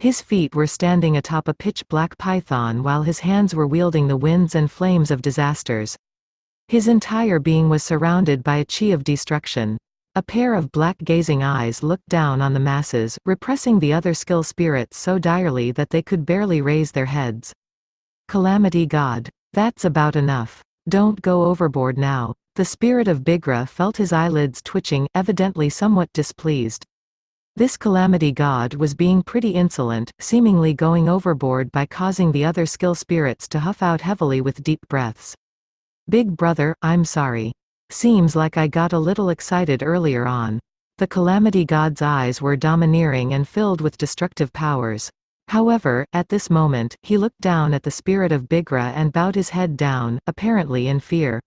His feet were standing atop a pitch-black python while his hands were wielding the winds and flames of disasters. His entire being was surrounded by a chi of destruction. A pair of black gazing eyes looked down on the masses, repressing the other skill spirits so direly that they could barely raise their heads. Calamity God. That's about enough. Don't go overboard now. The spirit of Bigra felt his eyelids twitching, evidently somewhat displeased. This Calamity God was being pretty insolent, seemingly going overboard by causing the other skill spirits to huff out heavily with deep breaths. Big brother, I'm sorry. Seems like I got a little excited earlier on. The Calamity God's eyes were domineering and filled with destructive powers. However, at this moment, he looked down at the spirit of Bigra and bowed his head down, apparently in fear.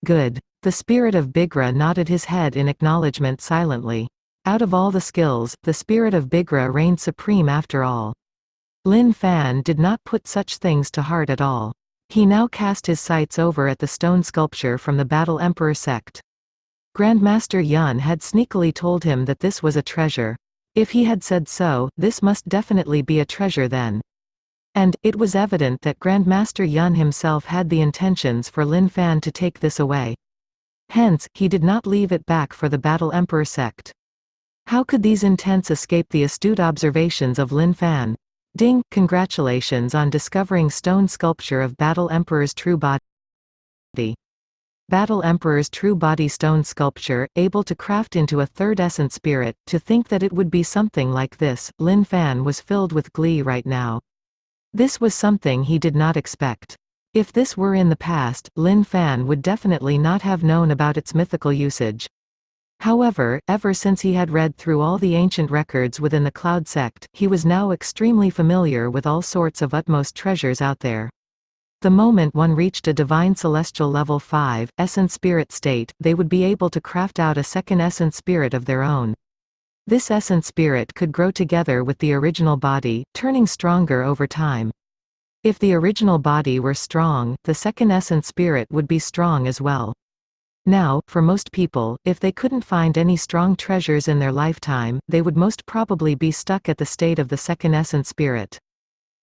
Good. The spirit of Bigra nodded his head in acknowledgement silently. Out of all the skills, the spirit of Bigra reigned supreme after all. Lin Fan did not put such things to heart at all. He now cast his sights over at the stone sculpture from the Battle Emperor sect. Grandmaster Yun had sneakily told him that this was a treasure. If he had said so, this must definitely be a treasure then. And, it was evident that Grandmaster Yun himself had the intentions for Lin Fan to take this away. Hence, he did not leave it back for the Battle Emperor sect. How could these intents escape the astute observations of Lin Fan? Ding, congratulations on discovering stone sculpture of Battle Emperor's true body. Battle Emperor's true body stone sculpture, able to craft into a third essence spirit. To think that it would be something like this, Lin Fan was filled with glee right now. This was something he did not expect. If this were in the past, Lin Fan would definitely not have known about its mythical usage. However, ever since he had read through all the ancient records within the Cloud sect, he was now extremely familiar with all sorts of utmost treasures out there. The moment one reached a divine celestial level 5, essence spirit state, they would be able to craft out a second essence spirit of their own. This essence spirit could grow together with the original body, turning stronger over time. If the original body were strong, the second essence spirit would be strong as well. Now, for most people, if they couldn't find any strong treasures in their lifetime, they would most probably be stuck at the state of the second essence spirit.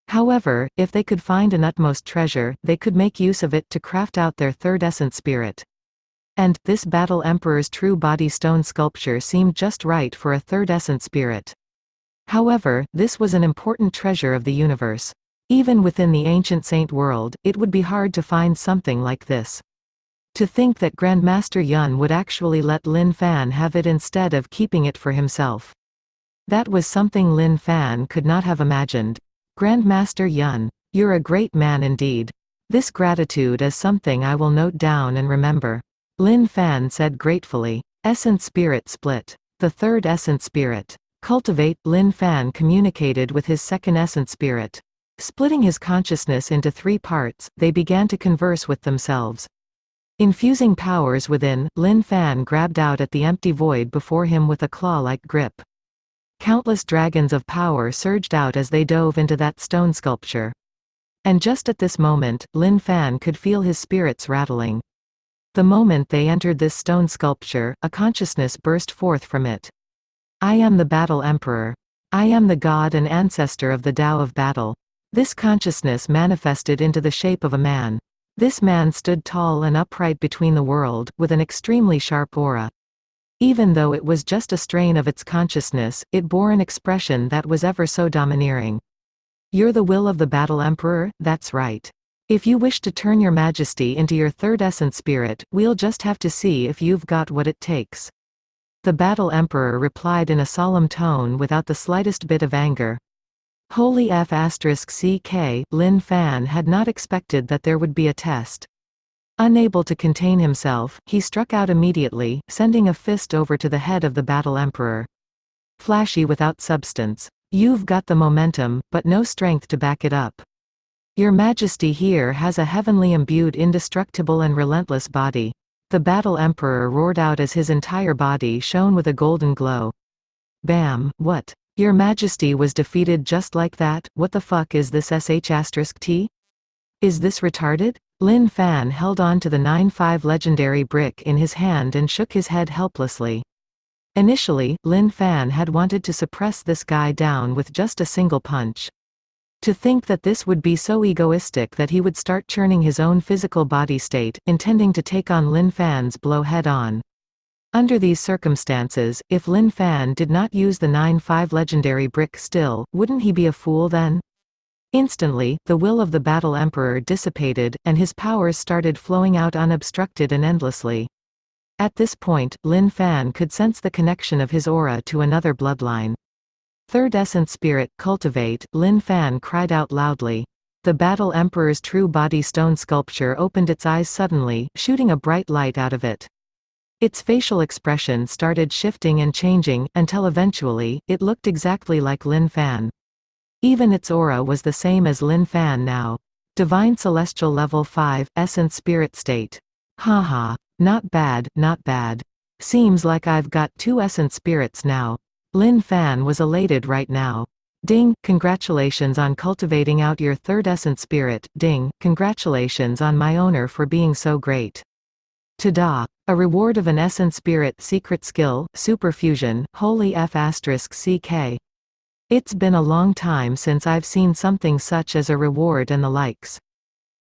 However, if they could find an utmost treasure, they could make use of it to craft out their third essence spirit. And, this Battle Emperor's true body stone sculpture seemed just right for a third essence spirit. However, this was an important treasure of the universe. Even within the ancient saint world, it would be hard to find something like this. To think that Grandmaster Yun would actually let Lin Fan have it instead of keeping it for himself. That was something Lin Fan could not have imagined. Grandmaster Yun, you're a great man indeed. This gratitude is something I will note down and remember. Lin Fan said gratefully. Essence spirit split. The third essence spirit. Cultivate. Lin Fan communicated with his second essence spirit. Splitting his consciousness into 3 parts, they began to converse with themselves. Infusing powers within, Lin Fan grabbed out at the empty void before him with a claw-like grip. Countless dragons of power surged out as they dove into that stone sculpture. And just at this moment, Lin Fan could feel his spirits rattling. The moment they entered this stone sculpture, a consciousness burst forth from it. I am the Battle Emperor. I am the god and ancestor of the Tao of Battle. This consciousness manifested into the shape of a man. This man stood tall and upright between the world, with an extremely sharp aura. Even though it was just a strain of its consciousness, it bore an expression that was ever so domineering. You're the will of the Battle Emperor, that's right. If you wish to turn your majesty into your third essence spirit, we'll just have to see if you've got what it takes. The Battle Emperor replied in a solemn tone without the slightest bit of anger. Holy F***ck, Lin Fan had not expected that there would be a test. Unable to contain himself, he struck out immediately, sending a fist over to the head of the Battle Emperor. Flashy without substance. You've got the momentum, but no strength to back it up. Your Majesty here has a heavenly imbued indestructible and relentless body. The Battle Emperor roared out as his entire body shone with a golden glow. Bam, what? Your Majesty was defeated just like that? What the fuck is this **T? Is this retarded? Lin Fan held on to the 9-5 legendary brick in his hand and shook his head helplessly. Initially, Lin Fan had wanted to suppress this guy down with just a single punch. To think that this would be so egoistic that he would start churning his own physical body state, intending to take on Lin Fan's blow head-on. Under these circumstances, if Lin Fan did not use the 9-5 legendary brick still, wouldn't he be a fool then? Instantly, the will of the Battle Emperor dissipated, and his powers started flowing out unobstructed and endlessly. At this point, Lin Fan could sense the connection of his aura to another bloodline. Third essence spirit, cultivate, Lin Fan cried out loudly. The Battle Emperor's true body stone sculpture opened its eyes suddenly, shooting a bright light out of it. Its facial expression started shifting and changing, until eventually, it looked exactly like Lin Fan. Even its aura was the same as Lin Fan now. Divine Celestial Level 5, Essence Spirit State. Haha. Not bad, not bad. Seems like I've got 2 Essence Spirits now. Lin Fan was elated right now. Ding, congratulations on cultivating out your third Essence Spirit. Ding, congratulations on my owner for being so great. Ta-da. A reward of an Essence Spirit secret skill, Superfusion, holy F***ck. It's been a long time since I've seen something such as a reward and the likes.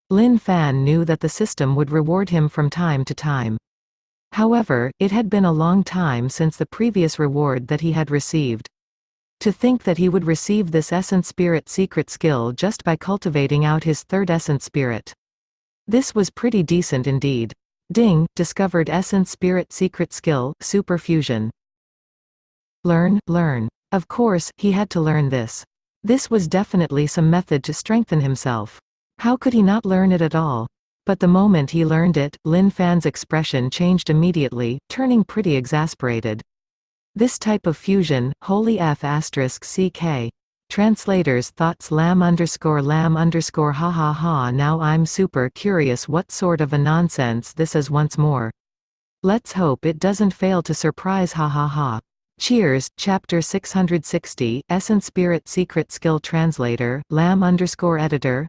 Lin Fan knew that the system would reward him from time to time. However, it had been a long time since the previous reward that he had received. To think that he would receive this Essence Spirit secret skill just by cultivating out his third Essence Spirit. This was pretty decent indeed. Ding, discovered Essence Spirit secret skill, Superfusion. Learn. Of course, he had to learn this. This was definitely some method to strengthen himself. How could he not learn it at all? But the moment he learned it, Lin Fan's expression changed immediately, turning pretty exasperated. This type of fusion, holy f***ck. Translators thoughts lamb ha ha ha. Now I'm super curious what sort of a nonsense this is once more. Let's hope it doesn't fail to surprise ha ha ha. Cheers. Chapter 660, Essence Spirit Secret Skill Translator, lamb_editor,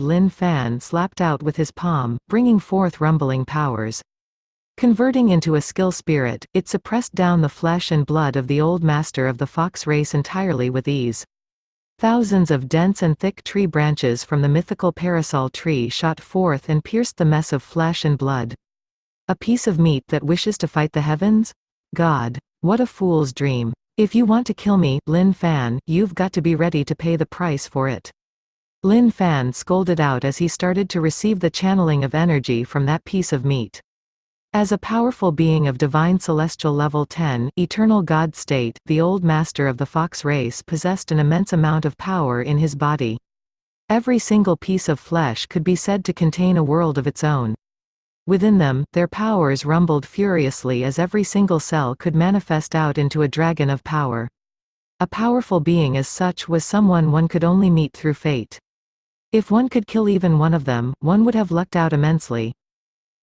Lin Fan slapped out with his palm, bringing forth rumbling powers. Converting into a skill spirit, it suppressed down the flesh and blood of the old master of the fox race entirely with ease. Thousands of dense and thick tree branches from the mythical parasol tree shot forth and pierced the mess of flesh and blood. A piece of meat that wishes to fight the heavens? God. What a fool's dream. If you want to kill me, Lin Fan, you've got to be ready to pay the price for it. Lin Fan scolded out as he started to receive the channeling of energy from that piece of meat. As a powerful being of divine celestial level 10, eternal God state, the old master of the fox race possessed an immense amount of power in his body. Every single piece of flesh could be said to contain a world of its own. Within them, their powers rumbled furiously as every single cell could manifest out into a dragon of power. A powerful being as such was someone one could only meet through fate. If one could kill even one of them, one would have lucked out immensely.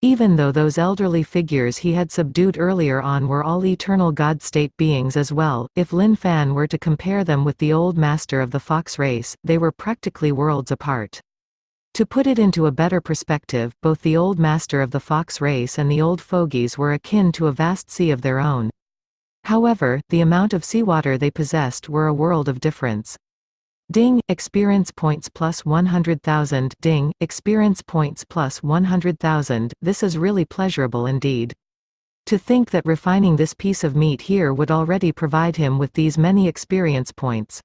Even though those elderly figures he had subdued earlier on were all eternal God state beings as well, if Lin Fan were to compare them with the old master of the fox race, they were practically worlds apart. To put it into a better perspective, both the old master of the fox race and the old fogies were akin to a vast sea of their own. However, the amount of seawater they possessed were a world of difference. Ding, experience points plus 100,000. Ding, experience points plus 100,000. This is really pleasurable indeed. To think that refining this piece of meat here would already provide him with these many experience points.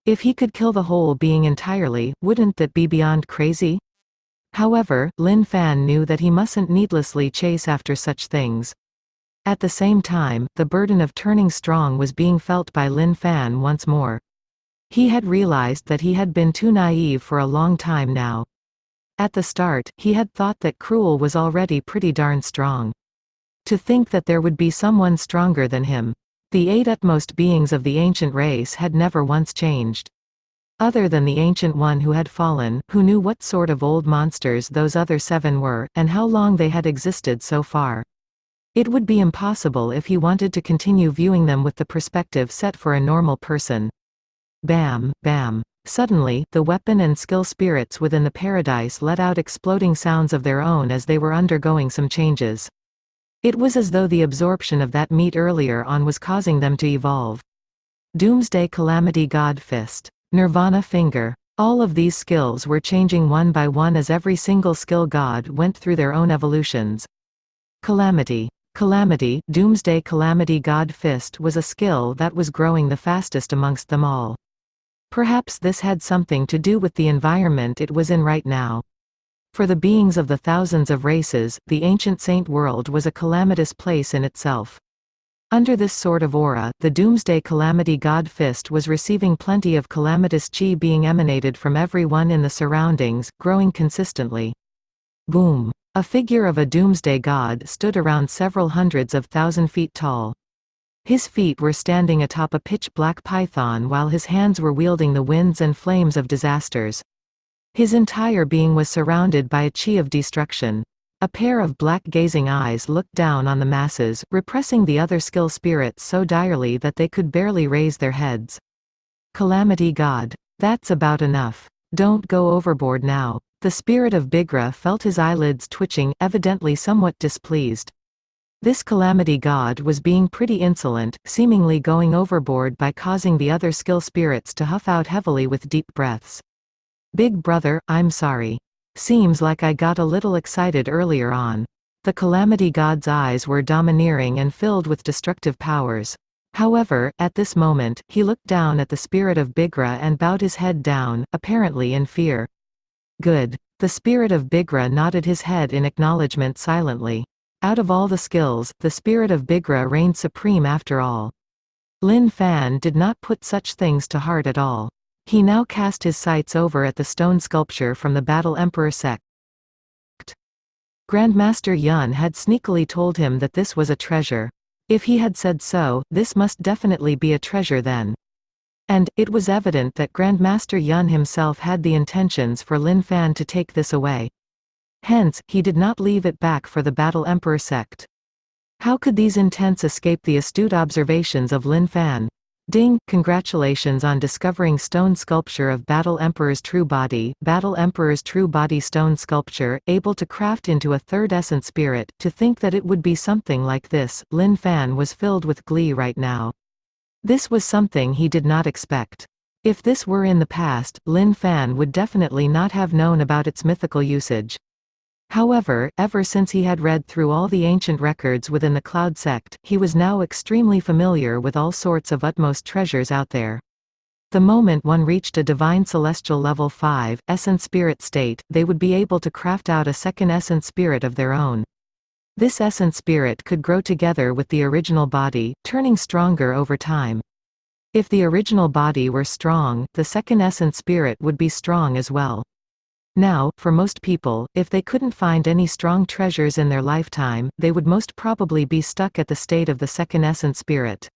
If he could kill the whole being entirely, wouldn't that be beyond crazy? However, Lin Fan knew that he mustn't needlessly chase after such things. At the same time, the burden of turning strong was being felt by Lin Fan once more. He had realized that he had been too naive for a long time now. At the start, he had thought that Cruel was already pretty darn strong. To think that there would be someone stronger than him. The 8 utmost beings of the ancient race had never once changed. Other than the ancient one who had fallen, who knew what sort of old monsters those other 7 were, and how long they had existed so far. It would be impossible if he wanted to continue viewing them with the perspective set for a normal person. Bam, bam. Suddenly, the weapon and skill spirits within the paradise let out exploding sounds of their own as they were undergoing some changes. It was as though the absorption of that meat earlier on was causing them to evolve. Doomsday Calamity God Fist. Nirvana Finger. All of these skills were changing one by one as every single skill god went through their own evolutions. Calamity. Calamity, Doomsday Calamity God Fist was a skill that was growing the fastest amongst them all. Perhaps this had something to do with the environment it was in right now. For the beings of the thousands of races, the ancient saint world was a calamitous place in itself. Under this sort of aura, the Doomsday Calamity God Fist was receiving plenty of calamitous chi being emanated from everyone in the surroundings, growing consistently. Boom. A figure of a doomsday god stood around several hundreds of thousand feet tall. His feet were standing atop a pitch-black python while his hands were wielding the winds and flames of disasters. His entire being was surrounded by a chi of destruction. A pair of black gazing eyes looked down on the masses, repressing the other skill spirits so direly that they could barely raise their heads. Calamity God. That's about enough. Don't go overboard now. The spirit of Bigra felt his eyelids twitching, evidently somewhat displeased. This Calamity God was being pretty insolent, seemingly going overboard by causing the other skill spirits to huff out heavily with deep breaths. Big brother, I'm sorry. Seems like I got a little excited earlier on. The Calamity God's eyes were domineering and filled with destructive powers. However, at this moment, he looked down at the spirit of Bigra and bowed his head down, apparently in fear. Good. The spirit of Bigra nodded his head in acknowledgement silently. Out of all the skills, the spirit of Bigra reigned supreme after all. Lin Fan did not put such things to heart at all. He now cast his sights over at the stone sculpture from the Battle Emperor sect. Grandmaster Yun had sneakily told him that this was a treasure. If he had said so, this must definitely be a treasure then. And, it was evident that Grandmaster Yun himself had the intentions for Lin Fan to take this away. Hence, he did not leave it back for the Battle Emperor sect. How could these intents escape the astute observations of Lin Fan? Ding! Congratulations on discovering stone sculpture of Battle Emperor's true body. Battle Emperor's true body stone sculpture, able to craft into a third essence spirit. To think that it would be something like this, Lin Fan was filled with glee right now. This was something he did not expect. If this were in the past, Lin Fan would definitely not have known about its mythical usage. However, ever since he had read through all the ancient records within the Cloud sect, he was now extremely familiar with all sorts of utmost treasures out there. The moment one reached a divine celestial level 5, essence spirit state, they would be able to craft out a second essence spirit of their own. This essence spirit could grow together with the original body, turning stronger over time. If the original body were strong, the second essence spirit would be strong as well. Now, for most people, if they couldn't find any strong treasures in their lifetime, they would most probably be stuck at the state of the second essence spirit.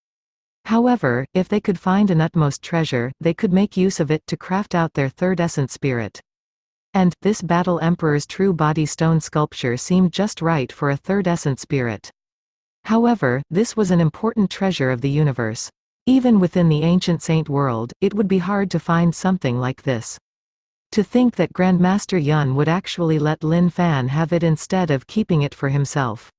However, if they could find an utmost treasure, they could make use of it to craft out their third essence spirit. And, this Battle Emperor's true body stone sculpture seemed just right for a third essence spirit. However, this was an important treasure of the universe. Even within the ancient saint world, it would be hard to find something like this. To think that Grandmaster Yun would actually let Lin Fan have it instead of keeping it for himself.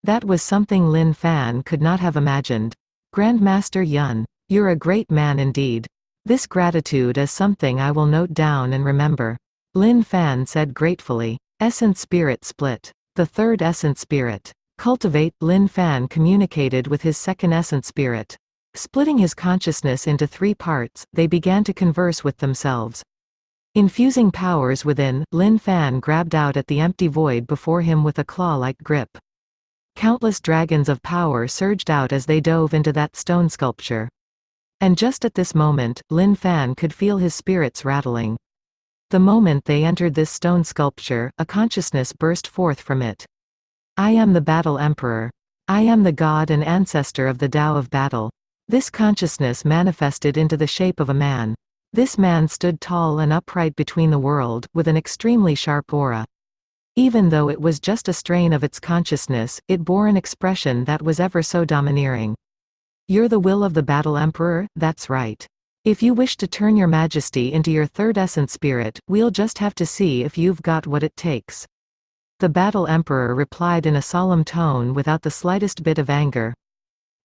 That was something Lin Fan could not have imagined. Grandmaster Yun, you're a great man indeed. This gratitude is something I will note down and remember. Lin Fan said gratefully. Essence spirit split. The third essence spirit. Cultivate. Lin Fan communicated with his second essence spirit. Splitting his consciousness into 3 parts, they began to converse with themselves. Infusing powers within, Lin Fan grabbed out at the empty void before him with a claw-like grip. Countless dragons of power surged out as they dove into that stone sculpture. And just at this moment, Lin Fan could feel his spirits rattling. The moment they entered this stone sculpture, a consciousness burst forth from it. I am the Battle Emperor. I am the god and ancestor of the Tao of Battle. This consciousness manifested into the shape of a man. This man stood tall and upright between the world, with an extremely sharp aura. Even though it was just a strain of its consciousness, it bore an expression that was ever so domineering. You're the will of the Battle Emperor, that's right. If you wish to turn your majesty into your third essence spirit, we'll just have to see if you've got what it takes. The Battle Emperor replied in a solemn tone without the slightest bit of anger.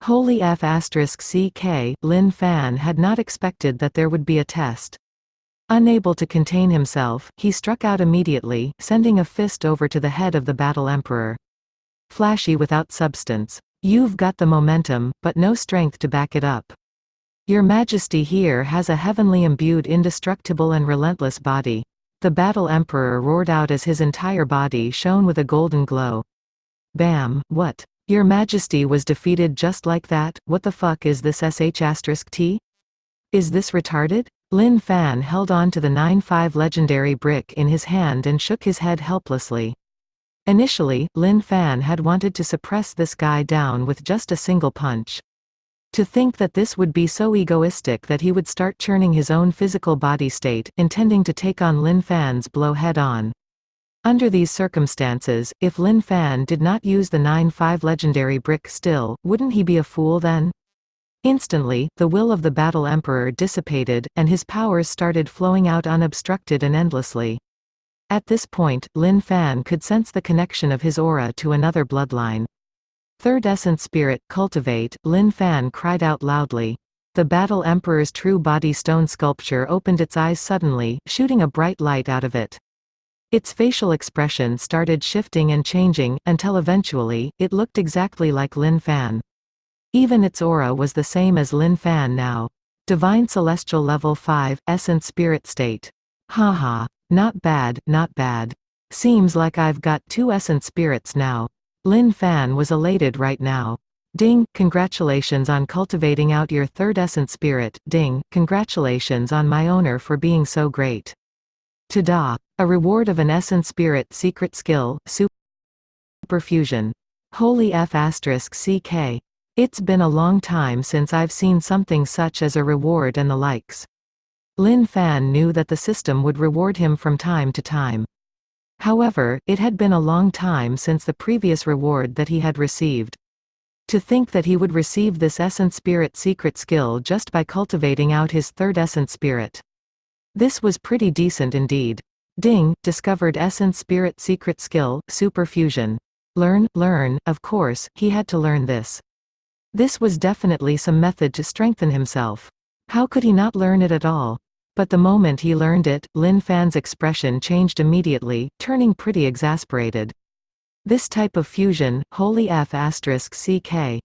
Holy F***ck, Lin Fan had not expected that there would be a test. Unable to contain himself, he struck out immediately, sending a fist over to the head of the Battle Emperor. Flashy without substance. You've got the momentum, but no strength to back it up. Your Majesty here has a heavenly imbued indestructible and relentless body. The Battle Emperor roared out as his entire body shone with a golden glow. Bam, what? Your Majesty was defeated just like that? What the fuck is this sh**t? Is this retarded? Lin Fan held on to the 9-5 legendary brick in his hand and shook his head helplessly. Initially, Lin Fan had wanted to suppress this guy down with just a single punch. To think that this would be so egoistic that he would start churning his own physical body state, intending to take on Lin Fan's blow head-on. Under these circumstances, if Lin Fan did not use the 9-5 legendary brick still, wouldn't he be a fool then? Instantly, the will of the Battle Emperor dissipated, and his powers started flowing out unobstructed and endlessly. At this point, Lin Fan could sense the connection of his aura to another bloodline. Third essence spirit, cultivate, Lin Fan cried out loudly. The Battle Emperor's true body stone sculpture opened its eyes suddenly, shooting a bright light out of it. Its facial expression started shifting and changing, until eventually, it looked exactly like Lin Fan. Even its aura was the same as Lin Fan now. Divine Celestial Level 5, Essence Spirit State. Haha. Not bad, not bad. Seems like I've got 2 Essence Spirits now. Lin Fan was elated right now. Ding, congratulations on cultivating out your third Essence Spirit. Ding, congratulations on my owner for being so great. Ta-da. A reward of an Essence Spirit secret skill, super superfusion. Holy f***ck. It's been a long time since I've seen something such as a reward and the likes. Lin Fan knew that the system would reward him from time to time. However, it had been a long time since the previous reward that he had received. To think that he would receive this essence spirit secret skill just by cultivating out his third essence spirit. This was pretty decent indeed. Ding, discovered essence spirit secret skill, superfusion. Learn, of course, he had to learn this. This was definitely some method to strengthen himself. How could he not learn it at all? But the moment he learned it, Lin Fan's expression changed immediately, turning pretty exasperated. This type of fusion, holy f***ck.